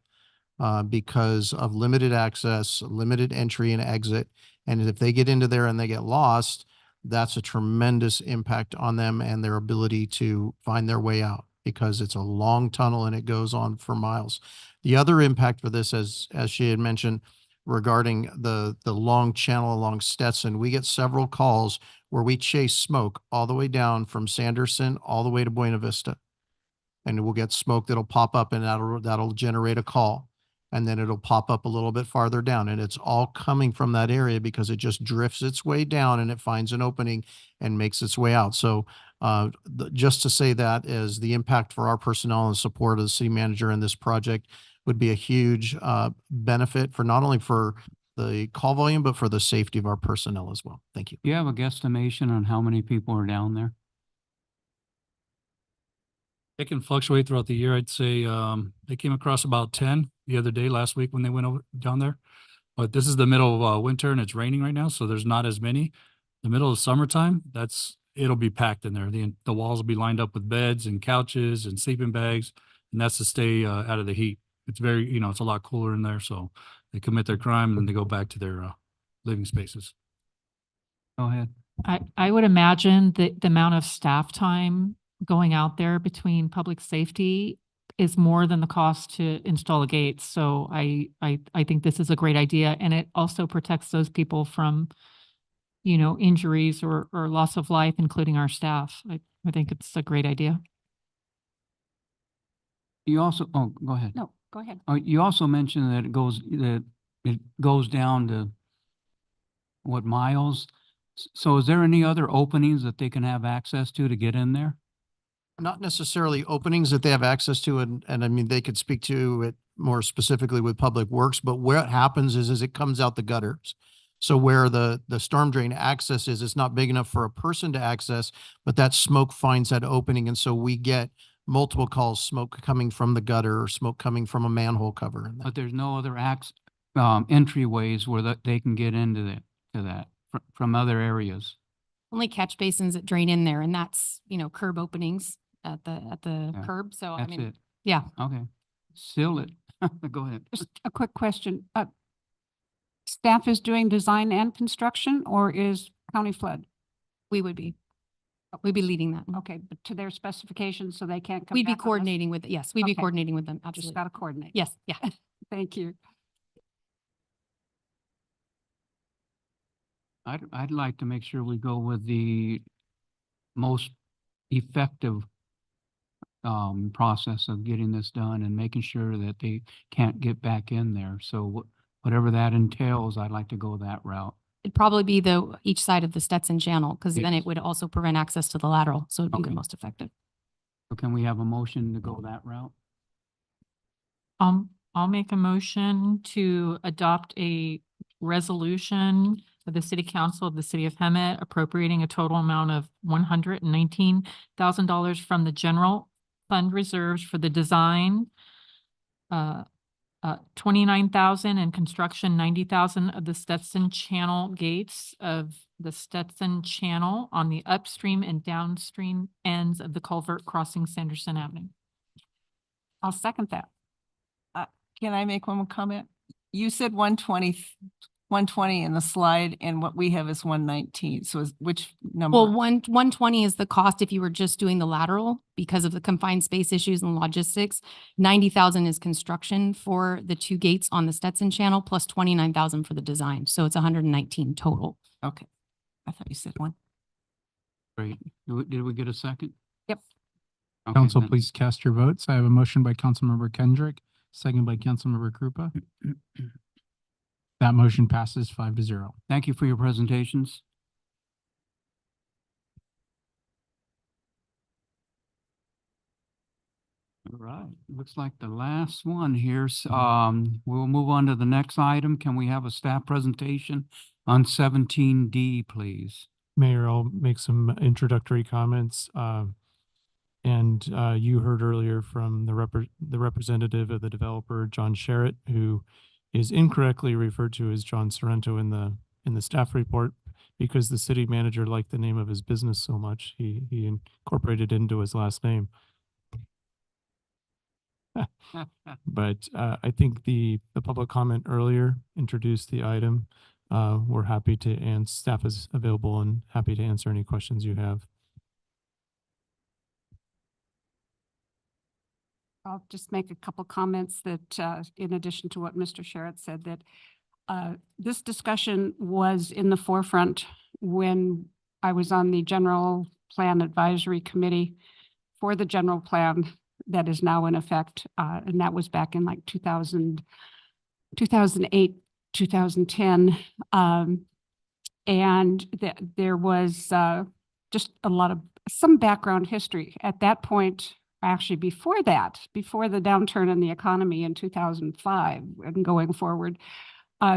because of limited access, limited entry and exit. And if they get into there and they get lost, that's a tremendous impact on them and their ability to find their way out, because it's a long tunnel and it goes on for miles. The other impact for this, as she had mentioned, regarding the long channel along Stetson, we get several calls where we chase smoke all the way down from Sanderson all the way to Buena Vista. And we'll get smoke that'll pop up and that'll generate a call. And then it'll pop up a little bit farther down, and it's all coming from that area because it just drifts its way down and it finds an opening and makes its way out. So just to say that is the impact for our personnel and support of the city manager in this project would be a huge benefit for not only for the call volume, but for the safety of our personnel as well. Thank you. Do you have a guesstimation on how many people are down there? It can fluctuate throughout the year. I'd say they came across about 10 the other day, last week when they went over down there. But this is the middle of winter and it's raining right now, so there's not as many. The middle of summertime, it'll be packed in there. The walls will be lined up with beds and couches and sleeping bags, and that's to stay out of the heat. It's very, it's a lot cooler in there, so they commit their crime and then they go back to their living spaces. Go ahead. I would imagine that the amount of staff time going out there between public safety is more than the cost to install a gate. So I think this is a great idea, and it also protects those people from, injuries or loss of life, including our staff. I think it's a great idea. You also, go ahead. No, go ahead. You also mentioned that it goes down to what, miles? So is there any other openings that they can have access to get in there? Not necessarily openings that they have access to, and I mean, they could speak to it more specifically with Public Works, but where it happens is it comes out the gutters. So where the storm drain access is, it's not big enough for a person to access, but that smoke finds that opening. And so we get multiple calls, smoke coming from the gutter or smoke coming from a manhole cover. But there's no other entryways where they can get into that from other areas. Only catch basins that drain in there, and that's, curb openings at the Yeah, curb. So I that's mean, it. yeah. Okay. Seal it. Go ahead. Just a quick question. Staff is doing design and construction, or is county flood? We would be. We'd be leading that. Okay, but to their specifications, so they can't come We'd be back on us? coordinating with, yes, we'd be Okay. coordinating with them. Just Absolutely. gotta coordinate. Yes, yeah. Thank you. I'd like to make sure we go with the most effective process of getting this done and making sure that they can't get back in there. So whatever that entails, I'd like to go that route. It'd probably be each side of the Stetson channel, because then Yes. it would also prevent access to the lateral. So it'd be the Okay. most effective. So can we have a motion to go that route? I'll make a motion to adopt a resolution of the City Council of the City of Hemet appropriating a total amount of $119,000 from the general fund reserves for the design, 29,000 and construction, 90,000 of the Stetson Channel gates of the Stetson Channel on the upstream and downstream ends of the culvert crossing Sanderson Avenue. I'll second that. Can I make one more comment? You said 120 in the slide, and what we have is 119. So which number? Well, 120 is the cost if you were just doing the lateral because of the confined space issues and logistics. 90,000 is construction for the two gates on the Stetson channel plus 29,000 for the design. So it's 119 total. Okay. I thought you said one. Great. Did we get a second? Yep. Okay, Council, then- please cast your votes. I have a motion by Councilmember Kendrick, second by Councilmember Krupa. That motion passes 5-0. Thank you for your presentations. All right, looks like the last one here. We'll move on to the next item. Can we have a staff presentation on 17D, please? Mayor, I'll make some introductory comments. You heard earlier from the representative of the developer, John Sherritt, who is incorrectly referred to as John Sorrento in the staff report because the city manager liked the name of his business so much, he incorporated it into his last name. But I think the public comment earlier introduced the item. We're happy to, and staff is available and happy to answer any questions you have. I'll just make a couple comments that, in addition to what Mr. Sherritt said, that this discussion was in the forefront when I was on the General Plan Advisory Committee for the general plan that is now in effect. And that was back in like 2008, 2010. There was just some background history. At that point, actually before that, before the downturn in the economy in 2005 and going forward,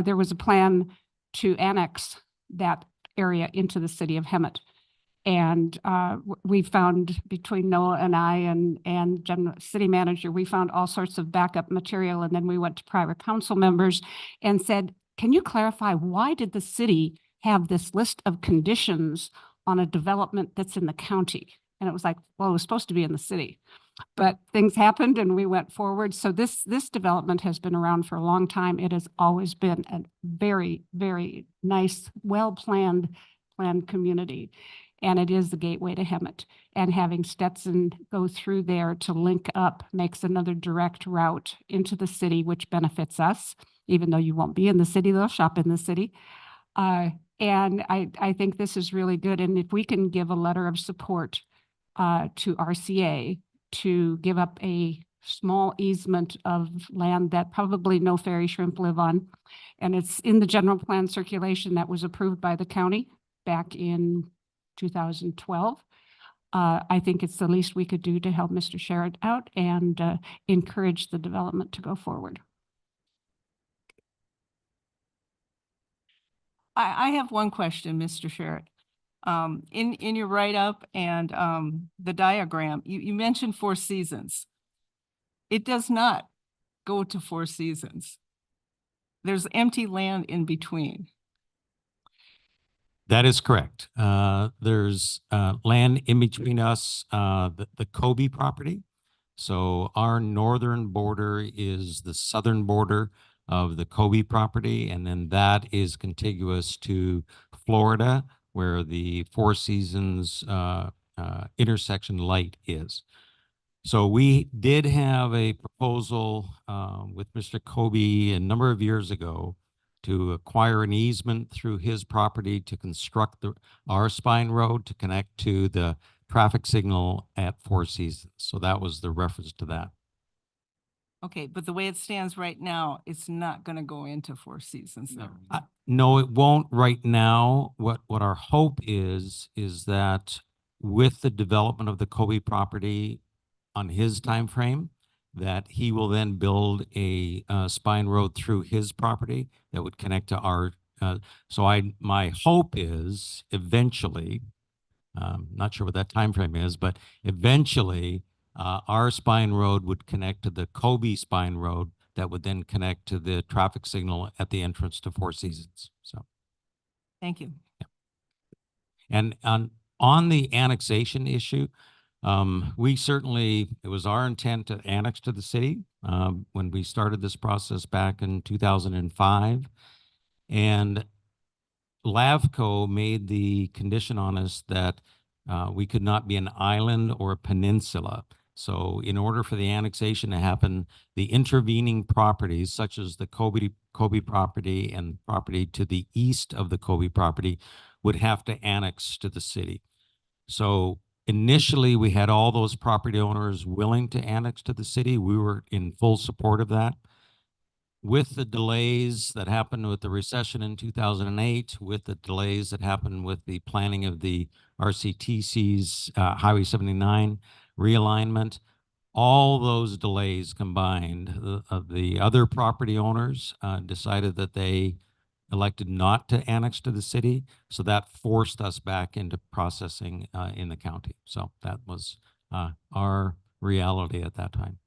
there was a plan to annex that area into the city of Hemet. And we found, between Noah and I and general city manager, we found all sorts of backup material. And then we went to private council members and said, can you clarify, why did the city have this list of conditions on a development that's in the county? And it was like, well, it was supposed to be in the city, but things happened and we went forward. So this development has been around for a long time. It has always been a very, very nice, well-planned community. And it is the gateway to Hemet. And having Stetson go through there to link up makes another direct route into the city, which benefits us. Even though you won't be in the city, they'll shop in the city. And I think this is really good. And if we can give a letter of support to RCA to give up a small easement of land that probably no fairy shrimp live on. And it's in the general plan circulation that was approved by the county back in 2012. I think it's the least we could do to help Mr. Sherritt out and encourage the development to go forward. I have one question, Mr. Sherritt. In your write-up and the diagram, you mentioned 4 seasons. It does not go to 4 seasons. There's empty land in between. That is correct. There's land in between us, the Kobe property. So our northern border is the southern border of the Kobe property, and then that is contiguous to Florida, where the Four Seasons intersection light is. So we did have a proposal with Mr. Kobe a number of years ago to acquire an easement through his property to construct our spine road to connect to the traffic signal at Four Seasons. So that was the reference to that. Okay, but the way it stands right now, it's not gonna go into Four Seasons though. No, it won't right now. What our hope is that with the development of the Kobe property on his time frame, that he will then build a spine road through his property that would connect to our. My hope is eventually, not sure what that time frame is, but eventually our spine road would connect to the Kobe spine road that would then connect to the traffic signal at the entrance to Four Seasons. So, Thank you. and on the annexation issue, we certainly, it was our intent to annex to the city when we started this process back in 2005. And LAVCO made the condition on us that we could not be an island or a peninsula. So in order for the annexation to happen, the intervening properties, such as the Kobe property and property to the east of the Kobe property, would have to annex to the city. So initially, we had all those property owners willing to annex to the city. We were in full support of that. With the delays that happened with the recession in 2008, with the delays that happened with the planning of the RCTC's Highway 79 realignment, all those delays combined, the other property owners decided that they elected not to annex to the city. So that forced us back into processing in the county. So that was our reality at that time.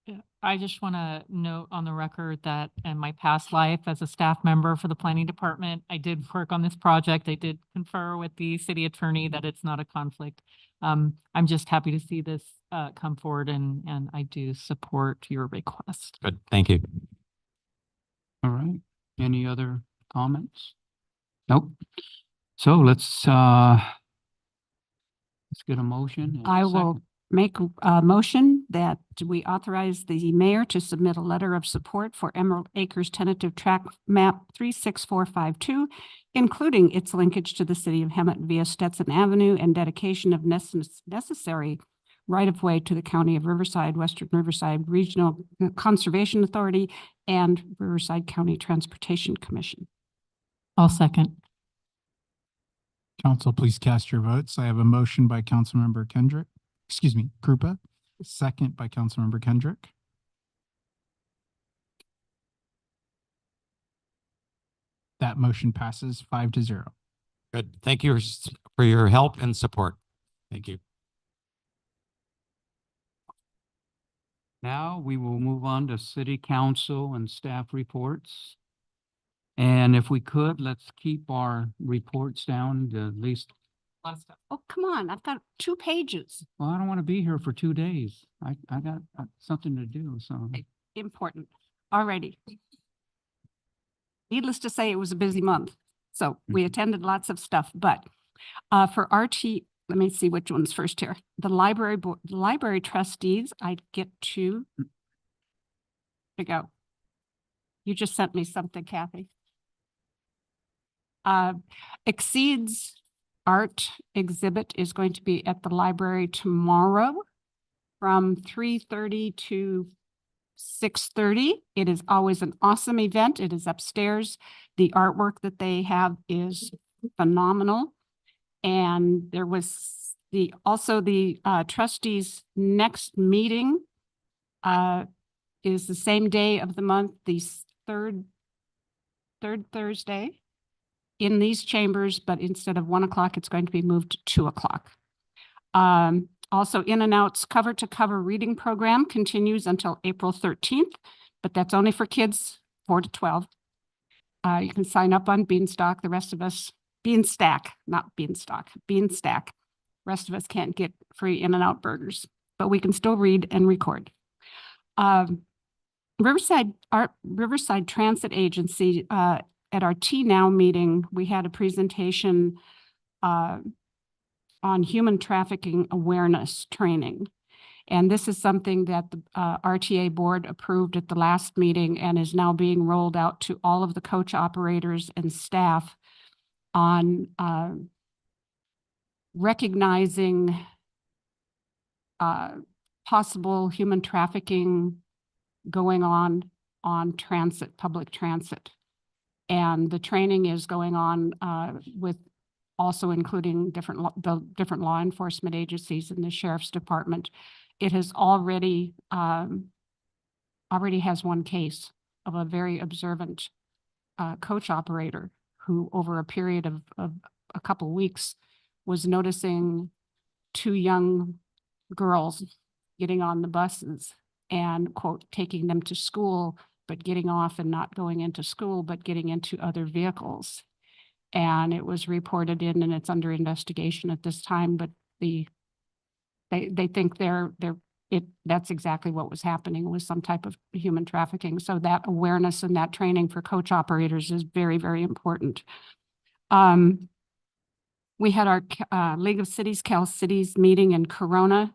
Yeah, I just want to note on the record that in my past life as a staff member for the planning department, I did work on this project. I did confer with the city attorney that it's not a conflict. I'm just happy to see this come forward and I do support your request. Good, thank you. All right. Any other comments? Nope. So let's get a motion. and a I second. will make a motion that we authorize the mayor to submit a letter of support for Emerald Acres tentative track map 36452, including its linkage to the city of Hemet via Stetson Avenue and dedication of necessary right-of-way to the County of Riverside, Western Riverside Regional Conservation Authority, and Riverside County Transportation Commission. I'll second. Council, please cast your votes. I have a motion by Councilmember Krupa, second by Councilmember Kendrick. That motion passes 5-0. Good. Thank you for your help and support. Thank you. Now we will move on to city council and staff reports. And if we could, let's keep our reports down to at least, Oh, come on, I've got 2 pages. well, I don't want to be here for 2 days. I got something to do, so. Important. Alrighty. Needless to say, it was a busy month. So we attended lots of stuff, but for RT, let me see which one's first here. The library trustees, I get to go. You just sent me something, Kathy. Exceeds art exhibit is going to be at the library tomorrow from 3:30 to 6:30. It is always an awesome event. It is upstairs. The artwork that they have is phenomenal. And there was also the trustees' next meeting is the same day of the month, the third Thursday in these chambers, but instead of 1 o'clock, it's going to be moved to 2 o'clock. Also, In and Out's Cover to Cover reading program continues until April 13th, but that's only for kids 4 to 12. You can sign up on Beanstalk. The rest of us, Beanstack, not Beanstalk, Beanstack. Rest of us can't get free In and Out burgers, but we can still read and record. Riverside Transit Agency, at our T Now meeting, we had a presentation on human trafficking awareness training. And this is something that the RTA board approved at the last meeting and is now being rolled out to all of the coach operators and staff on recognizing possible human trafficking going on transit, public transit. And the training is going on with also including the different law enforcement agencies and the sheriff's department. It has already has one case of a very observant coach operator who over a period of a couple weeks was noticing two young girls getting on the buses and, quote, taking them to school, but getting off and not going into school, but getting into other vehicles. And it was reported in, and it's under investigation at this time, but they think that's exactly what was happening, was some type of human trafficking. So that awareness and that training for coach operators is very, very important. We had our League of Cities, Cal Cities meeting in Corona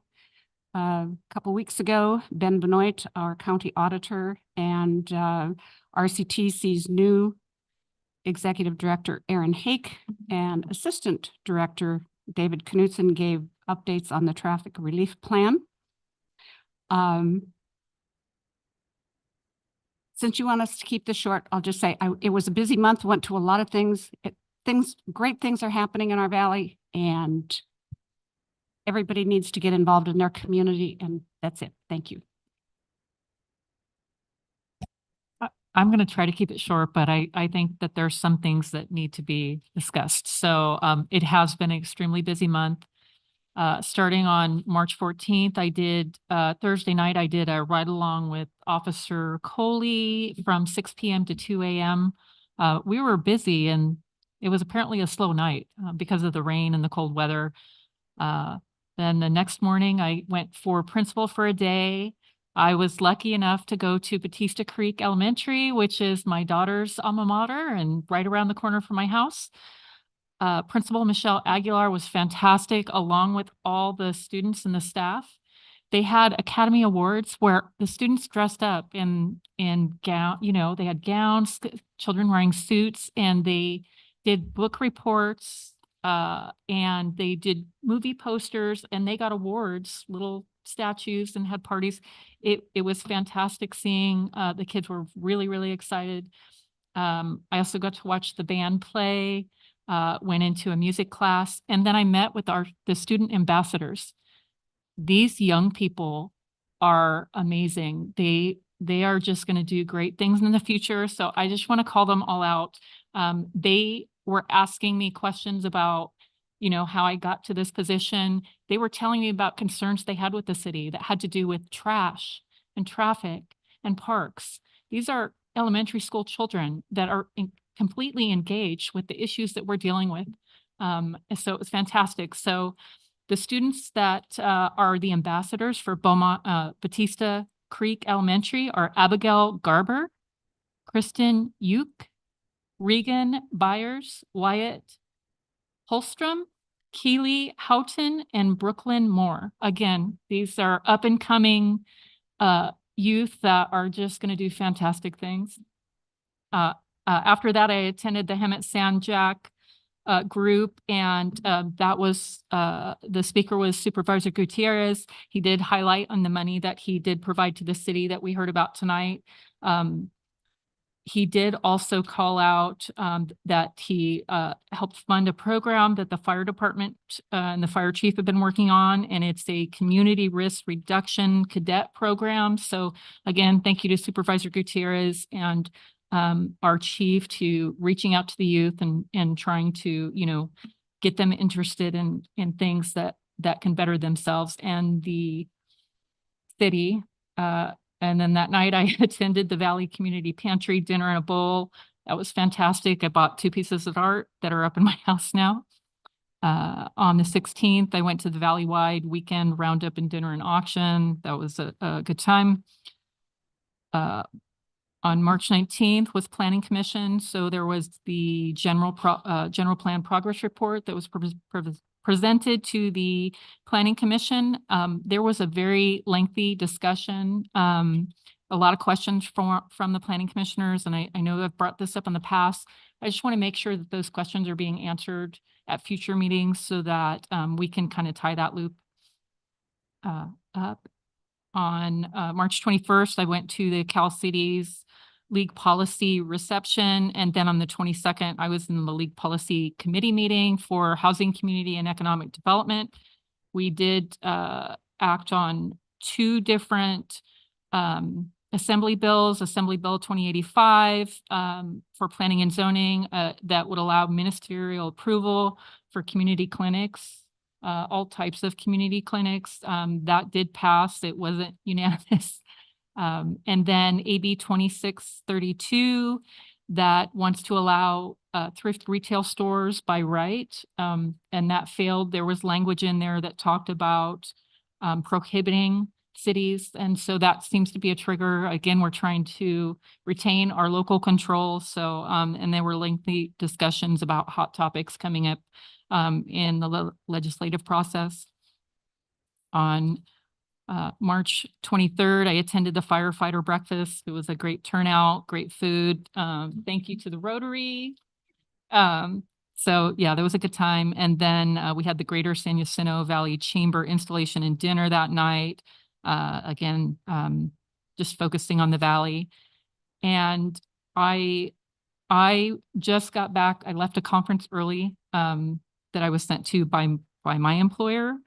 a couple weeks ago. Ben Benoit, our county auditor, and RCTC's new executive director, Aaron Hake, and assistant director, David Knudsen, gave updates on the traffic relief plan. Since you want us to keep this short, I'll just say it was a busy month, went to a lot of things. Great things are happening in our valley, and everybody needs to get involved in their community, and that's it. Thank you. I'm going to try to keep it short, but I think that there's some things that need to be discussed. So it has been an extremely busy month. Starting on March 14th, I did, Thursday night, I did a ride along with Officer Coley from 6 p.m. to 2 a.m. We were busy, and it was apparently a slow night because of the rain and the cold weather. Then the next morning, I went for principal for a day. I was lucky enough to go to Batista Creek Elementary, which is my daughter's alma mater and right around the corner from my house. Principal Michelle Aguilar was fantastic, along with all the students and the staff. They had Academy Awards where the students dressed up in gown, they had gowns, children wearing suits, and they did book reports, and they did movie posters, and they got awards, little statues, and had parties. It was fantastic seeing, the kids were really, really excited. I also got to watch the band play, went into a music class, and then I met with the student ambassadors. These young people are amazing. They are just going to do great things in the future. So I just want to call them all out. They were asking me questions about, how I got to this position. They were telling me about concerns they had with the city that had to do with trash and traffic and parks. These are elementary school children that are completely engaged with the issues that we're dealing with. So it was fantastic. So the students that are the ambassadors for Batista Creek Elementary are Abigail Garber, Kristen Uke, Regan Byers, Wyatt Holstrom, Keely Houghton, and Brooklyn Moore. Again, these are up and coming youth that are just going to do fantastic things. After that, I attended the Hemet Sanjak group, and that was, the speaker was Supervisor Gutierrez. He did highlight on the money that he did provide to the city that we heard about tonight. He did also call out that he helped fund a program that the fire department and the fire chief have been working on, and it's a community risk reduction cadet program. So again, thank you to Supervisor Gutierrez and our chief to reaching out to the youth and trying to, get them interested in things that can better themselves and the city. And then that night I attended the Valley Community Pantry dinner and a bowl. That was fantastic. I bought 2 pieces of art that are up in my house now. On the 16th, I went to the Valley-wide weekend roundup and dinner and auction. That was a good time. On March 19th was Planning Commission. So there was the general plan progress report that was presented to the Planning Commission. There was a very lengthy discussion, a lot of questions from the planning commissioners, and I know I've brought this up in the past. I just want to make sure that those questions are being answered at future meetings so that we can kind of tie that loop up. On March 21st, I went to the Cal Cities League Policy Reception, and then on the 22nd, I was in the League Policy Committee meeting for Housing, Community, and Economic Development. We did act on two different assembly bills, Assembly Bill 2085 for planning and zoning that would allow ministerial approval for community clinics, all types of community clinics. That did pass. It wasn't unanimous. And then AB 2632 that wants to allow thrift retail stores by right, and that failed. There was language in there that talked about prohibiting cities, and so that seems to be a trigger. Again, we're trying to retain our local control. So, and there were lengthy discussions about hot topics coming up in the legislative process. On March 23rd, I attended the firefighter breakfast. It was a great turnout, great food. Thank you to the Rotary. So yeah, that was a good time. And then we had the Greater San Jacinto Valley Chamber installation and dinner that night. Again, just focusing on the Valley. And I just got back. I left a conference early that I was sent to by my employer.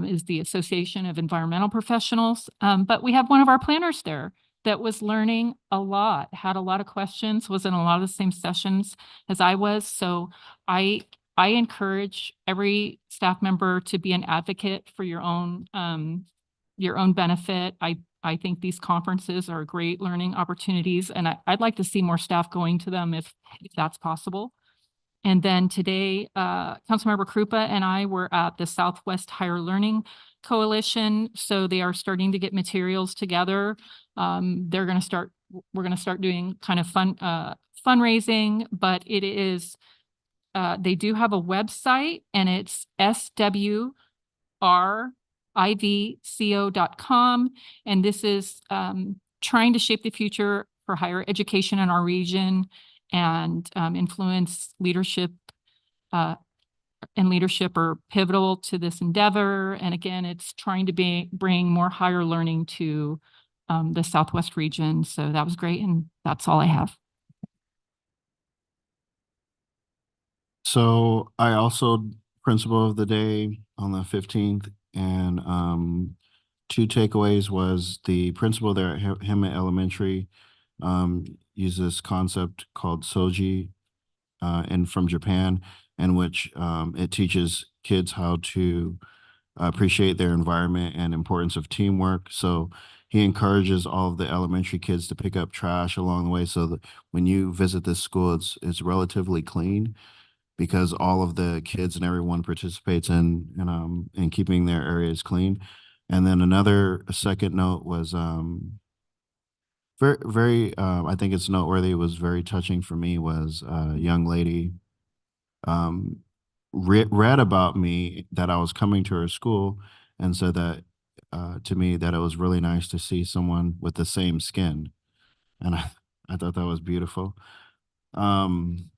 Is the Association of Environmental Professionals. But we have one of our planners there that was learning a lot, had a lot of questions, was in a lot of the same sessions as I was. So I encourage every staff member to be an advocate for your own benefit. I think these conferences are great learning opportunities, and I'd like to see more staff going to them if that's possible. And then today, Councilmember Krupa and I were at the Southwest Higher Learning Coalition. So they are starting to get materials together. We're going to start doing kind of fundraising, but it is, they do have a website, and it's swrivco.com. And this is trying to shape the future for higher education in our region and influence leadership, and leadership are pivotal to this endeavor. And again, it's trying to bring more higher learning to the Southwest region. So that was great. And that's all I have. So I also principal of the day on the 15th, and two takeaways was the principal there at Hemet Elementary use this concept called Soji and from Japan, in which it teaches kids how to appreciate their environment and importance of teamwork. So he encourages all of the elementary kids to pick up trash along the way, so that when you visit this school, it's relatively clean, because all of the kids and everyone participates in keeping their areas clean. And then a second note was very, I think it's noteworthy, it was very touching for me, was a young lady read about me, that I was coming to her school, and said that to me that it was really nice to see someone with the same skin. And I thought that was beautiful. On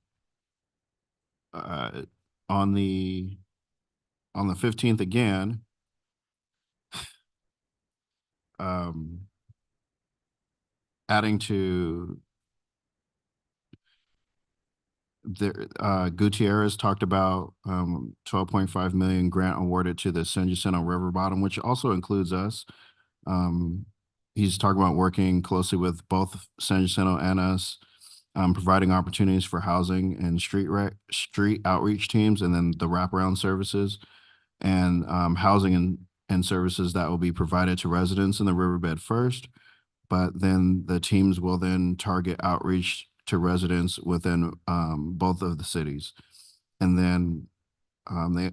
the 15th again, adding to the Gutierrez talked about 12.5 million grant awarded to the San Jacinto River Bottom, which also includes us. He's talking about working closely with both San Jacinto and us, providing opportunities for housing and street outreach teams, and then the wraparound services and housing and services that will be provided to residents in the riverbed first. But then the teams will then target outreach to residents within both of the cities. And then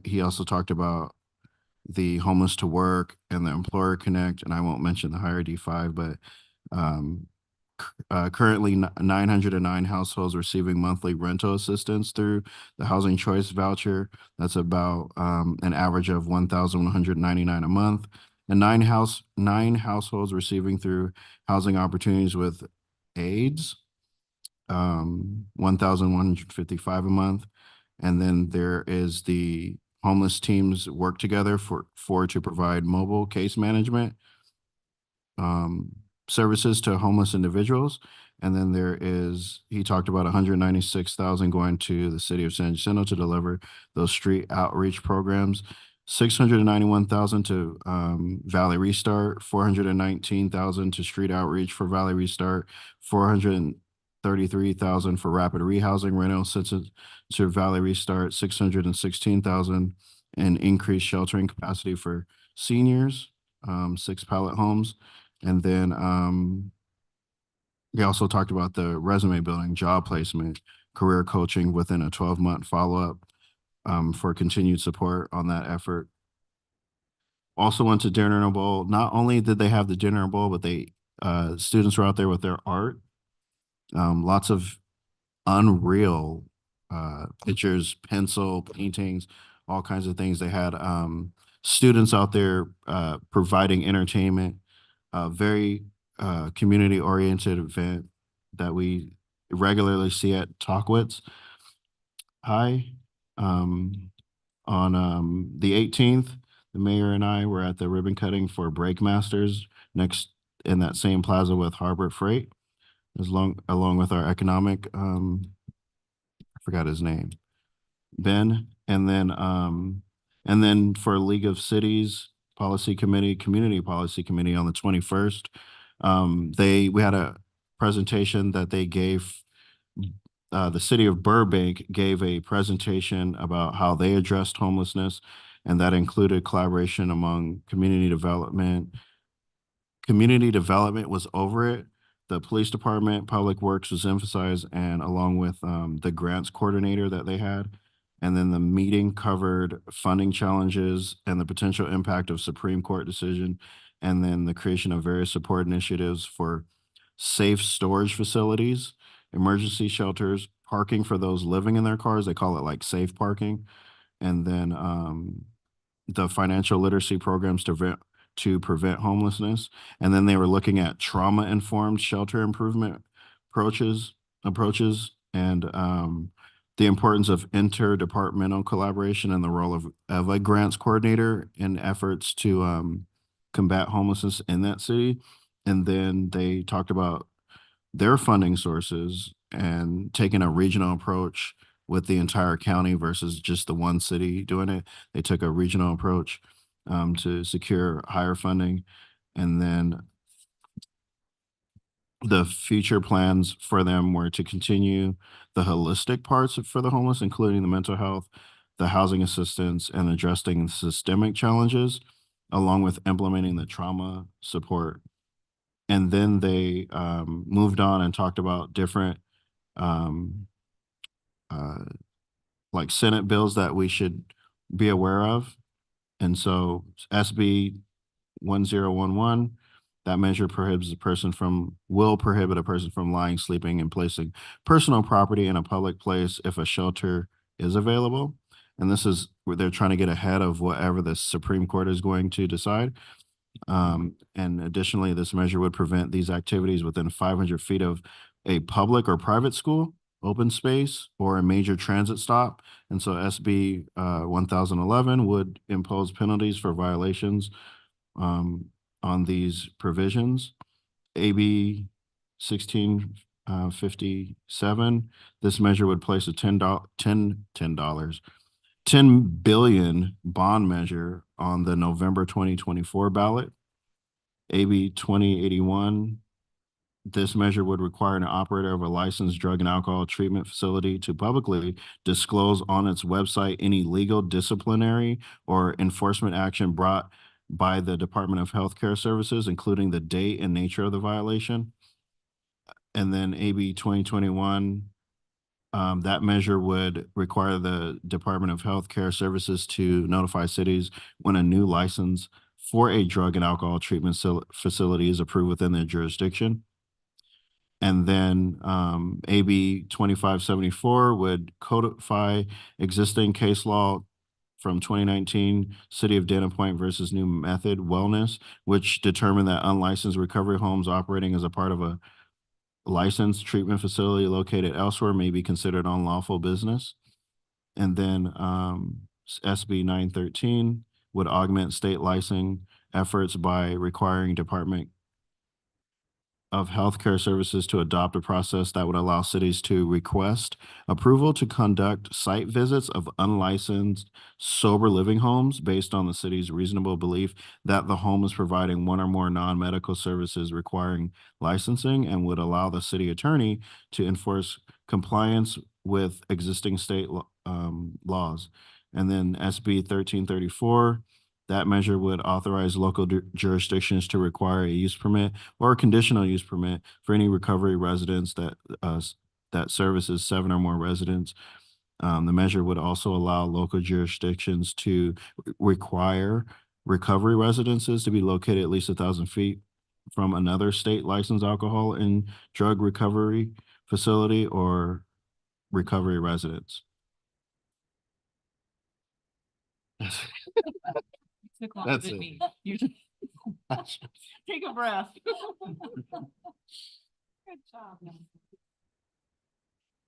he also talked about the Homeless to Work and the Employer Connect, and I won't mention the Higher D5, but currently 909 households receiving monthly rental assistance through the Housing Choice Voucher. That's about an average of 1,199 a month. And nine households receiving through Housing Opportunities with AIDS, 1,155 a month. And then there is the homeless teams work together to provide mobile case management services to homeless individuals. And then he talked about 196,000 going to the city of San Jacinto to deliver those street outreach programs, 691,000 to Valley Restart, 419,000 to street outreach for Valley Restart, 433,000 for rapid rehousing rental assistance to Valley Restart, 616,000 and increased sheltering capacity for seniors, 6 pallet homes. And then we also talked about the resume building, job placement, career coaching within a 12-month follow-up for continued support on that effort. Also went to Dinner Bowl. Not only did they have the Dinner Bowl, but students were out there with their art. Lots of unreal pictures, pencil, paintings, all kinds of things. They had students out there providing entertainment. Very community-oriented event that we regularly see at Talkwitz High. On the 18th, the mayor and I were at the ribbon cutting for Break Masters next in that same plaza with Harbor Freight, along with our economic, I forgot his name, Ben, and then for League of Cities Policy Committee, Community Policy Committee on the 21st. We had a presentation that they gave, the city of Burbank gave a presentation about how they addressed homelessness, and that included collaboration among community development. Community development was over it. The police department, public works was emphasized, and along with the grants coordinator that they had. And then the meeting covered funding challenges and the potential impact of Supreme Court decision, and then the creation of various support initiatives for safe storage facilities, emergency shelters, parking for those living in their cars. They call it like safe parking. And then the financial literacy programs to prevent homelessness. And then they were looking at trauma-informed shelter improvement approaches, and the importance of interdepartmental collaboration and the role of a grants coordinator in efforts to combat homelessness in that city. And then they talked about their funding sources and taking a regional approach with the entire county versus just the one city doing it. They took a regional approach to secure higher funding. And then the future plans for them were to continue the holistic parts for the homeless, including the mental health, the housing assistance, and addressing systemic challenges, along with implementing the trauma support. And then they moved on and talked about different like Senate bills that we should be aware of. And so SB 1011, that measure will prohibit a person from lying, sleeping, and placing personal property in a public place if a shelter is available. And this is where they're trying to get ahead of whatever the Supreme Court is going to decide. And additionally, this measure would prevent these activities within 500 feet of a public or private school, open space, or a major transit stop. And so SB 1011 would impose penalties for violations on these provisions. AB 1657, this measure would place a $10 billion bond measure on the November 2024 ballot. AB 2081, this measure would require an operator of a licensed drug and alcohol treatment facility to publicly disclose on its website any legal, disciplinary, or enforcement action brought by the Department of Healthcare Services, including the date and nature of the violation. And then AB 2021, that measure would require the Department of Healthcare Services to notify cities when a new license for a drug and alcohol treatment facility is approved within their jurisdiction. And then AB 2574 would codify existing case law from 2019, City of Dana Point versus New Method Wellness, which determined that unlicensed recovery homes operating as a part of a licensed treatment facility located elsewhere may be considered unlawful business. And then SB 913 would augment state licensing efforts by requiring Department of Healthcare Services to adopt a process that would allow cities to request approval to conduct site visits of unlicensed sober living homes based on the city's reasonable belief that the home is providing one or more non-medical services requiring licensing, and would allow the city attorney to enforce compliance with existing state laws. And then SB 1334, that measure would authorize local jurisdictions to require a use permit or a conditional use permit for any recovery residence that services 7 or more residents. The measure would also allow local jurisdictions to require recovery residences to be located at least 1,000 feet from another state licensed alcohol and drug recovery facility or recovery residence. That's it. Take a breath. Good job.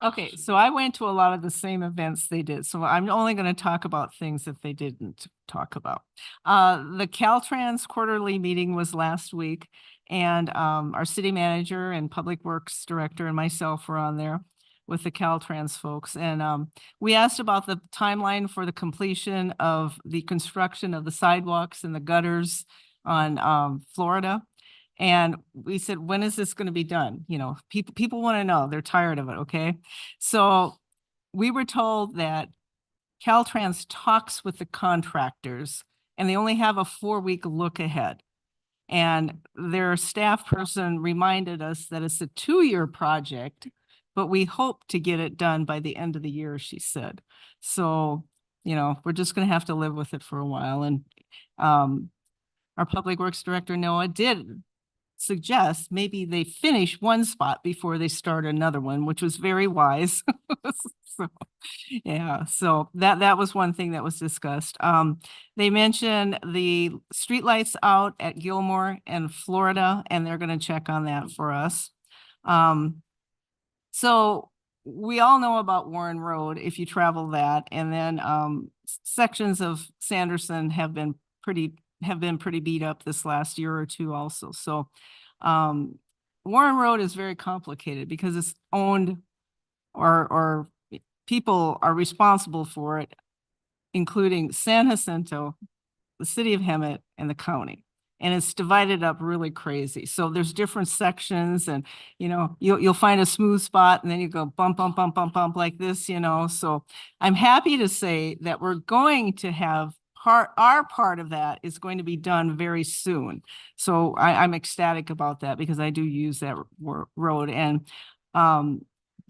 Okay, so I went to a lot of the same events they did, so I'm only going to talk about things that they didn't talk about. The Caltrans quarterly meeting was last week, and our city manager and public works director and myself were on there with the Caltrans folks. And we asked about the timeline for the completion of the construction of the sidewalks and the gutters on Florida. And we said, when is this going to be done? You know, people want to know, they're tired of it. Okay. So we were told that Caltrans talks with the contractors and they only have a 4-week look ahead. And their staff person reminded us that it's a 2-year project, but we hope to get it done by the end of the year, she said. So, you know, we're just going to have to live with it for a while. And our public works director, Noah, did suggest maybe they finish one spot before they start another one, which was very wise. So, yeah, so that was one thing that was discussed. They mentioned the streetlights out at Gilmore and Florida, and they're going to check on that for us. So we all know about Warren Road if you travel that, and then sections of Sanderson have been pretty beat up this last year or two also. So Warren Road is very complicated because it's owned or people are responsible for it, including San Jacinto, the city of Hemet, and the county. And it's divided up really crazy. So there's different sections, and you know, you'll find a smooth spot and then you go bump, bump, bump, bump, bump like this, you know. So I'm happy to say that we're going to have our part of that is going to be done very soon. So I'm ecstatic about that because I do use that road. And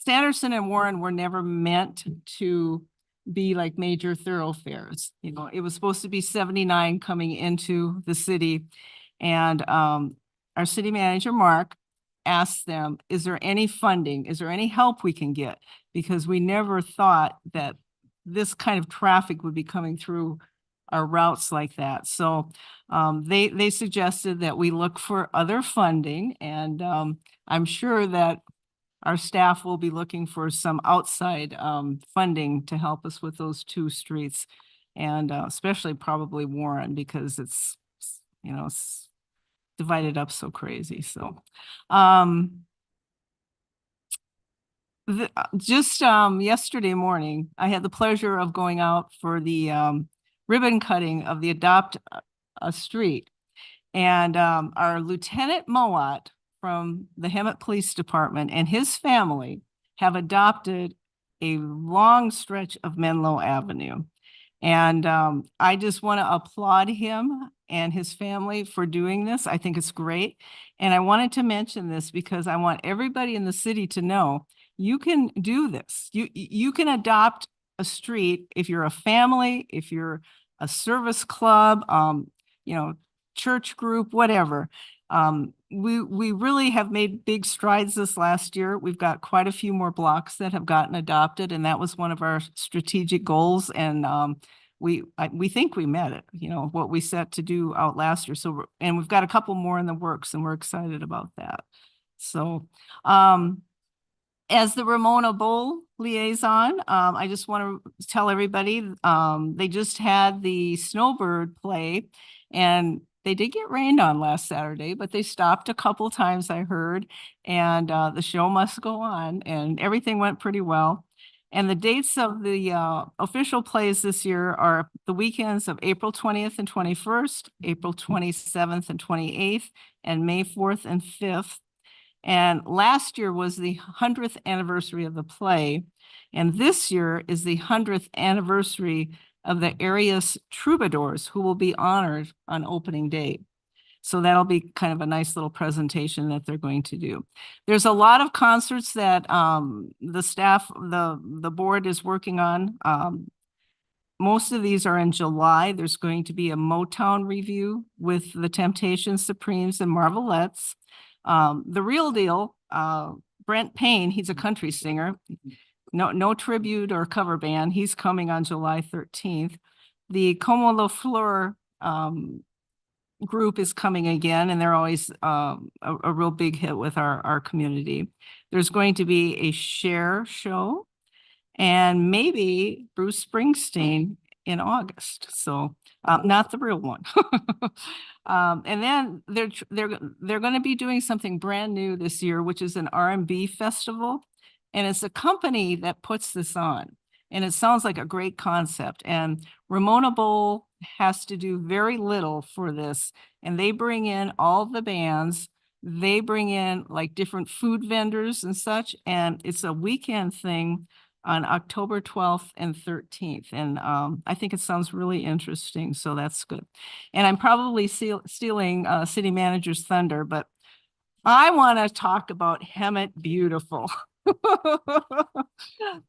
Sanderson and Warren were never meant to be like major thoroughfares. You know, it was supposed to be 79 coming into the city. And our city manager, Mark, asked them, is there any funding? Is there any help we can get? Because we never thought that this kind of traffic would be coming through our routes like that. So they suggested that we look for other funding, and I'm sure that our staff will be looking for some outside funding to help us with those 2 streets, and especially probably Warren, because it's, you know, it's divided up so crazy. So just yesterday morning, I had the pleasure of going out for the ribbon cutting of the Adopt a Street. And our Lieutenant Mowat from the Hemet Police Department and his family have adopted a long stretch of Menlo Avenue. And I just want to applaud him and his family for doing this. I think it's great. And I wanted to mention this because I want everybody in the city to know you can do this. You can adopt a street if you're a family, if you're a service club, you know, church group, whatever. We really have made big strides this last year. We've got quite a few more blocks that have gotten adopted, and that was one of our strategic goals. And we think we met it, you know, what we set to do out last year. So, and we've got a couple more in the works, and we're excited about that. So, as the Ramona Bowl liaison, I just want to tell everybody, they just had the Snowbird play, and they did get rained on last Saturday, but they stopped a couple times, I heard, and the show must go on, and everything went pretty well. And the dates of the official plays this year are the weekends of April 20th and 21st, April 27th and 28th, and May 4th and 5th. And last year was the 100th anniversary of the play. And this year is the 100th anniversary of the area's troubadours, who will be honored on opening day. So that'll be kind of a nice little presentation that they're going to do. There's a lot of concerts that the staff, the board is working on. Most of these are in July. There's going to be a Motown review with the Temptation Supremes and Marvelettes. The Real Deal, Brent Payne, he's a country singer. No tribute or cover band. He's coming on July 13th. The Como La Flor group is coming again, and they're always a real big hit with our community. There's going to be a Cher show and maybe Bruce Springsteen in August. So not the real one. And then they're going to be doing something brand new this year, which is an R&B festival. And it's a company that puts this on. And it sounds like a great concept. And Ramona Bowl has to do very little for this. And they bring in all the bands. They bring in like different food vendors and such. And it's a weekend thing on October 12th and 13th. And I think it sounds really interesting. So that's good. And I'm probably stealing city manager's thunder, but I want to talk about Hemet Beautiful.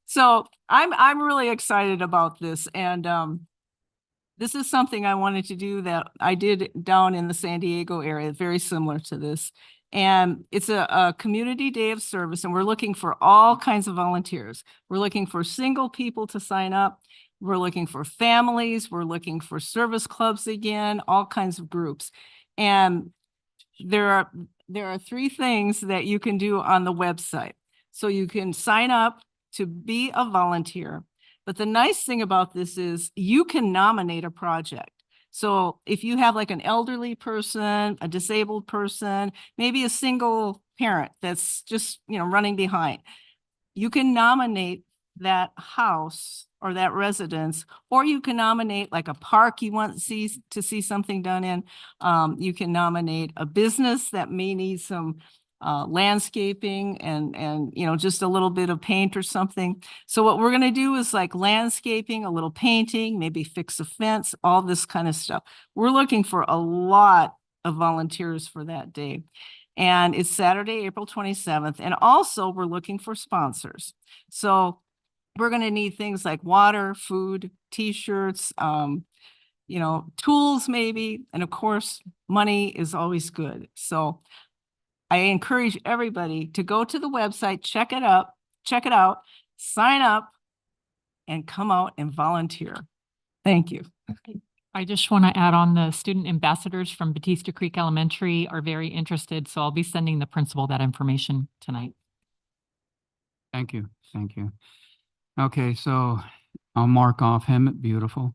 So I'm really excited about this. And this is something I wanted to do that I did down in the San Diego area, very similar to this. And it's a community day of service, and we're looking for all kinds of volunteers. We're looking for single people to sign up. We're looking for families. We're looking for service clubs again, all kinds of groups. And there are 3 things that you can do on the website. So you can sign up to be a volunteer. But the nice thing about this is you can nominate a project. So if you have like an elderly person, a disabled person, maybe a single parent that's just, you know, running behind, you can nominate that house or that residence, or you can nominate like a park you want to see something done in. You can nominate a business that may need some landscaping and you know, just a little bit of paint or something. So what we're going to do is like landscaping, a little painting, maybe fix a fence, all this kind of stuff. We're looking for a lot of volunteers for that day. And it's Saturday, April 27th. And also we're looking for sponsors. So we're going to need things like water, food, t-shirts, you know, tools maybe. And of course, money is always good. So I encourage everybody to go to the website, check it out, sign up, and come out and volunteer. Thank you. I just want to add on, the student ambassadors from Batista Creek Elementary are very interested, so I'll be sending the principal that information tonight. Thank you. Thank you. Okay, so I'll mark off Hemet Beautiful.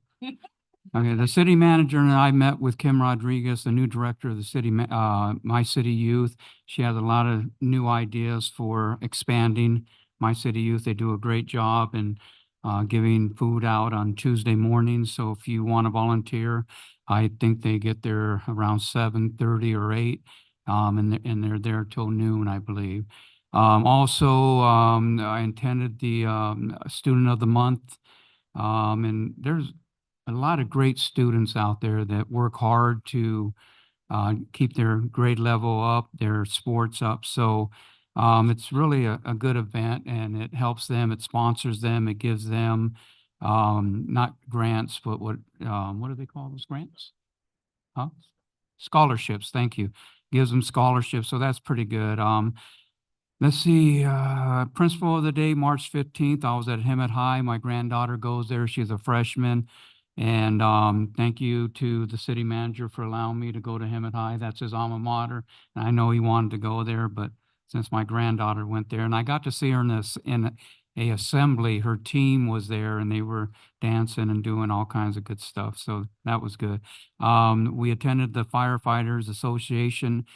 Okay, the city manager and I met with Kim Rodriguez, the new director of the city, My City Youth. She has a lot of new ideas for expanding My City Youth. They do a great job in giving food out on Tuesday mornings. So if you want to volunteer, I think they get there around 7:30 or 8, and they're there till noon, I believe. Also, I attended the Student of the Month, and there's a lot of great students out there that work hard to keep their grade level up, their sports up. So it's really a good event, and it helps them, it sponsors them, it gives them not grants, but what do they call those grants? Huh? Scholarships, thank you. gives them scholarships, so that's pretty good. Let's see, principal of the day, March 15th, I was at Hemet High. My granddaughter goes there. She's a freshman. And thank you to the city manager for allowing me to go to Hemet High. That's his alma mater. And I know he wanted to go there, but since my granddaughter went there, and I got to see her in a assembly, her team was there and they were dancing and doing all kinds of good stuff. So that was good. We attended the Firefighters Association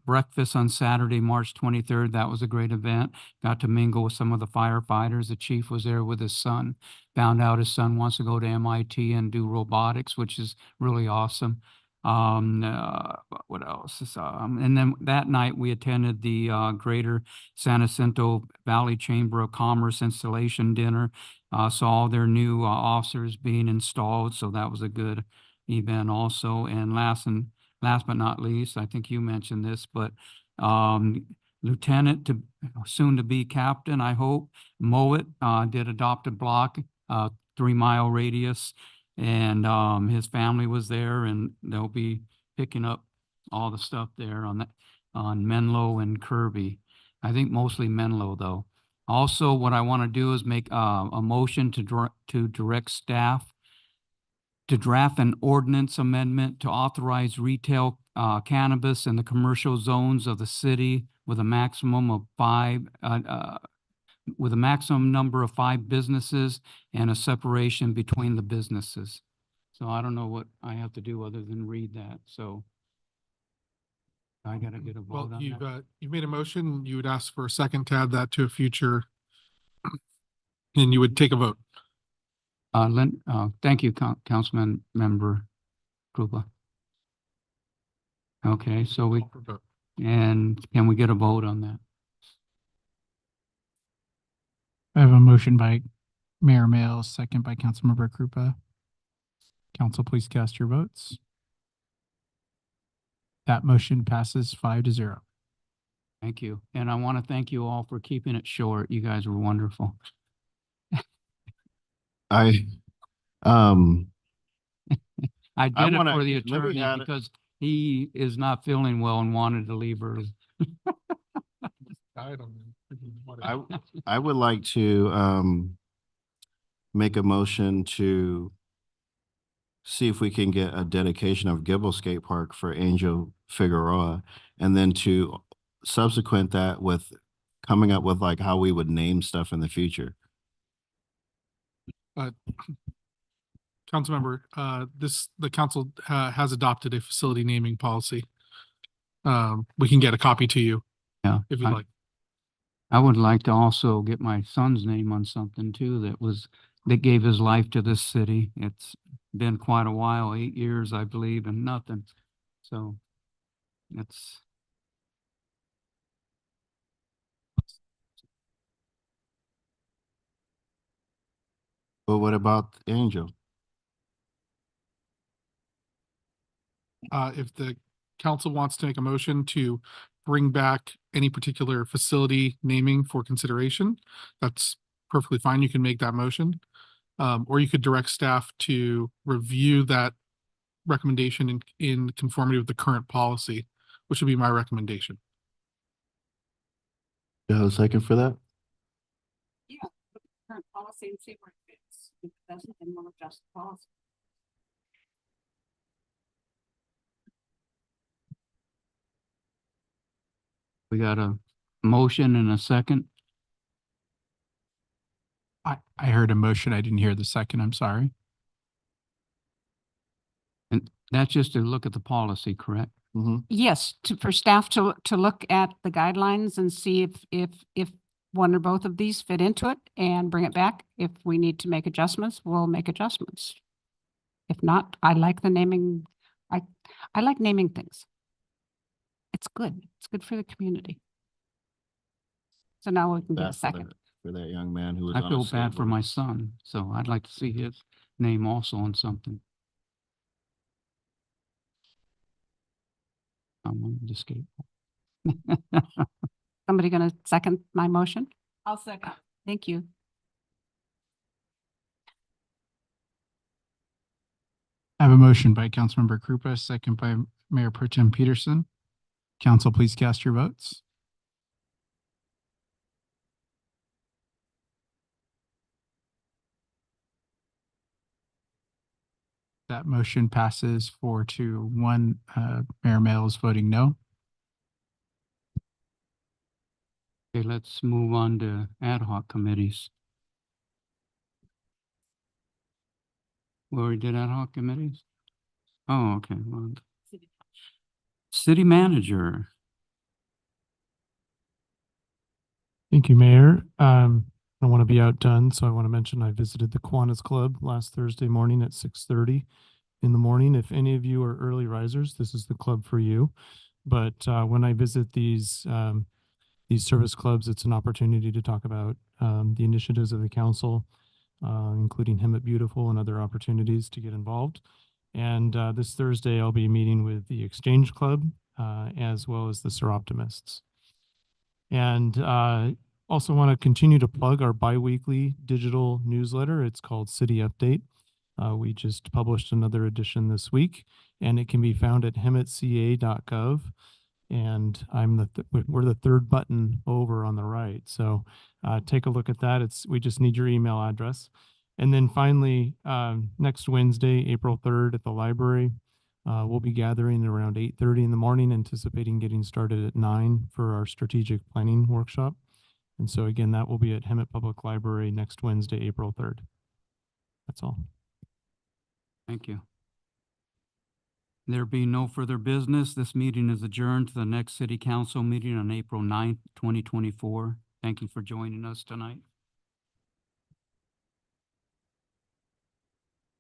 breakfast on Saturday, March 23rd. That was a great event. Got to mingle with some of the firefighters. The chief was there with his son. Found out his son wants to go to MIT and do robotics, which is really awesome. What else? And then that night we attended the Greater San Jacinto Valley Chamber of Commerce installation dinner. Saw their new officers being installed, so that was a good event also. And last but not least, I think you mentioned this, but Lieutenant to soon to be captain, I hope, Mowat did adopt a block, 3-mile radius, and his family was there, and they'll be picking up all the stuff there on Menlo and Kirby. I think mostly Menlo though. Also, what I want to do is make a motion to direct staff to draft an ordinance amendment to authorize retail cannabis in the commercial zones of the city with a maximum of with a maximum number of 5 businesses and a separation between the businesses. So I don't know what I have to do other than read that. So I gotta get a vote Well, on that. you've made a motion. You would ask for a second to add that to a future, and you would take a vote. Thank you, Councilman Member Krupa. Okay, so and can we get a vote on that? I have a motion by Mayor Mayo, second by Councilmember Krupa. Council, please cast your votes. That motion passes 5-0. Thank you. And I want to thank you all for keeping it short. You guys were wonderful. I did it wanna- for the let me attorney add it. because he is not feeling well and wanted to leave early. I would like to make a motion to see if we can get a dedication of Gibble Skate Park for Angel Figueroa, and then to subsequent that with coming up with like how we would name stuff in the future. Councilmember, the council has adopted a facility naming policy. We can get a copy to you Yeah. if you'd like. I would like to also get my son's name on something too that gave his life to this city. It's been quite a while, 8 years, I believe, and nothing. So it's. But what about Angel? If the council wants to make a motion to bring back any particular facility naming for consideration, that's perfectly fine. You can make that motion. Or you could direct staff to review that recommendation in conformity with the current policy, which would be my recommendation. Do you have a second for that? Yeah, current policy and see where it fits. If it doesn't, then we'll adjust the policy. We got a motion and a second. I heard a motion. I didn't hear the second. I'm sorry. And that's just to look at the policy, correct? Yes, for staff to look at the guidelines and see if one or both of these fit into it and bring it back. If we need to make adjustments, we'll make adjustments. If not, I like the naming. I like naming things. It's good. It's good for the community. So now we can get a Bad second. for that young man who was. I on a feel bad for skateboard. my son, so I'd like to see his name also on something. I'm on the skateboard. Somebody gonna second my motion? I'll second. Thank you. I have a motion by Councilmember Krupa, second by Mayor Pro Tem Peterson. Council, please cast your votes. That motion passes 4-1. Mayor Mel is voting no. Okay, let's move on to ad hoc committees. We already did ad hoc committees? Oh, okay. Well, City manager. Thank you, Mayor. I don't want to be outdone, so I want to mention I visited the Kiwanis Club last Thursday morning at 6:30 in the morning. If any of you are early risers, this is the club for you. But when I visit these service clubs, it's an opportunity to talk about the initiatives of the council, including Hemet Beautiful and other opportunities to get involved. And this Thursday, I'll be meeting with the Exchange Club as well as the Seroptimists. And also want to continue to plug our biweekly digital newsletter. It's called City Update. We just published another edition this week, and it can be found at hemetca.gov. And we're the third button over on the right. So take a look at that. We just need your email address. And then finally, next Wednesday, April 3rd at the library, we'll be gathering around 8:30 in the morning, anticipating getting started at 9 for our strategic planning workshop. And so again, that will be at Hemet Public Library next Wednesday, April 3rd. That's all. Thank you. There being no further business, this meeting is adjourned to the next city council meeting on April 9th, 2024. Thank you for joining us tonight.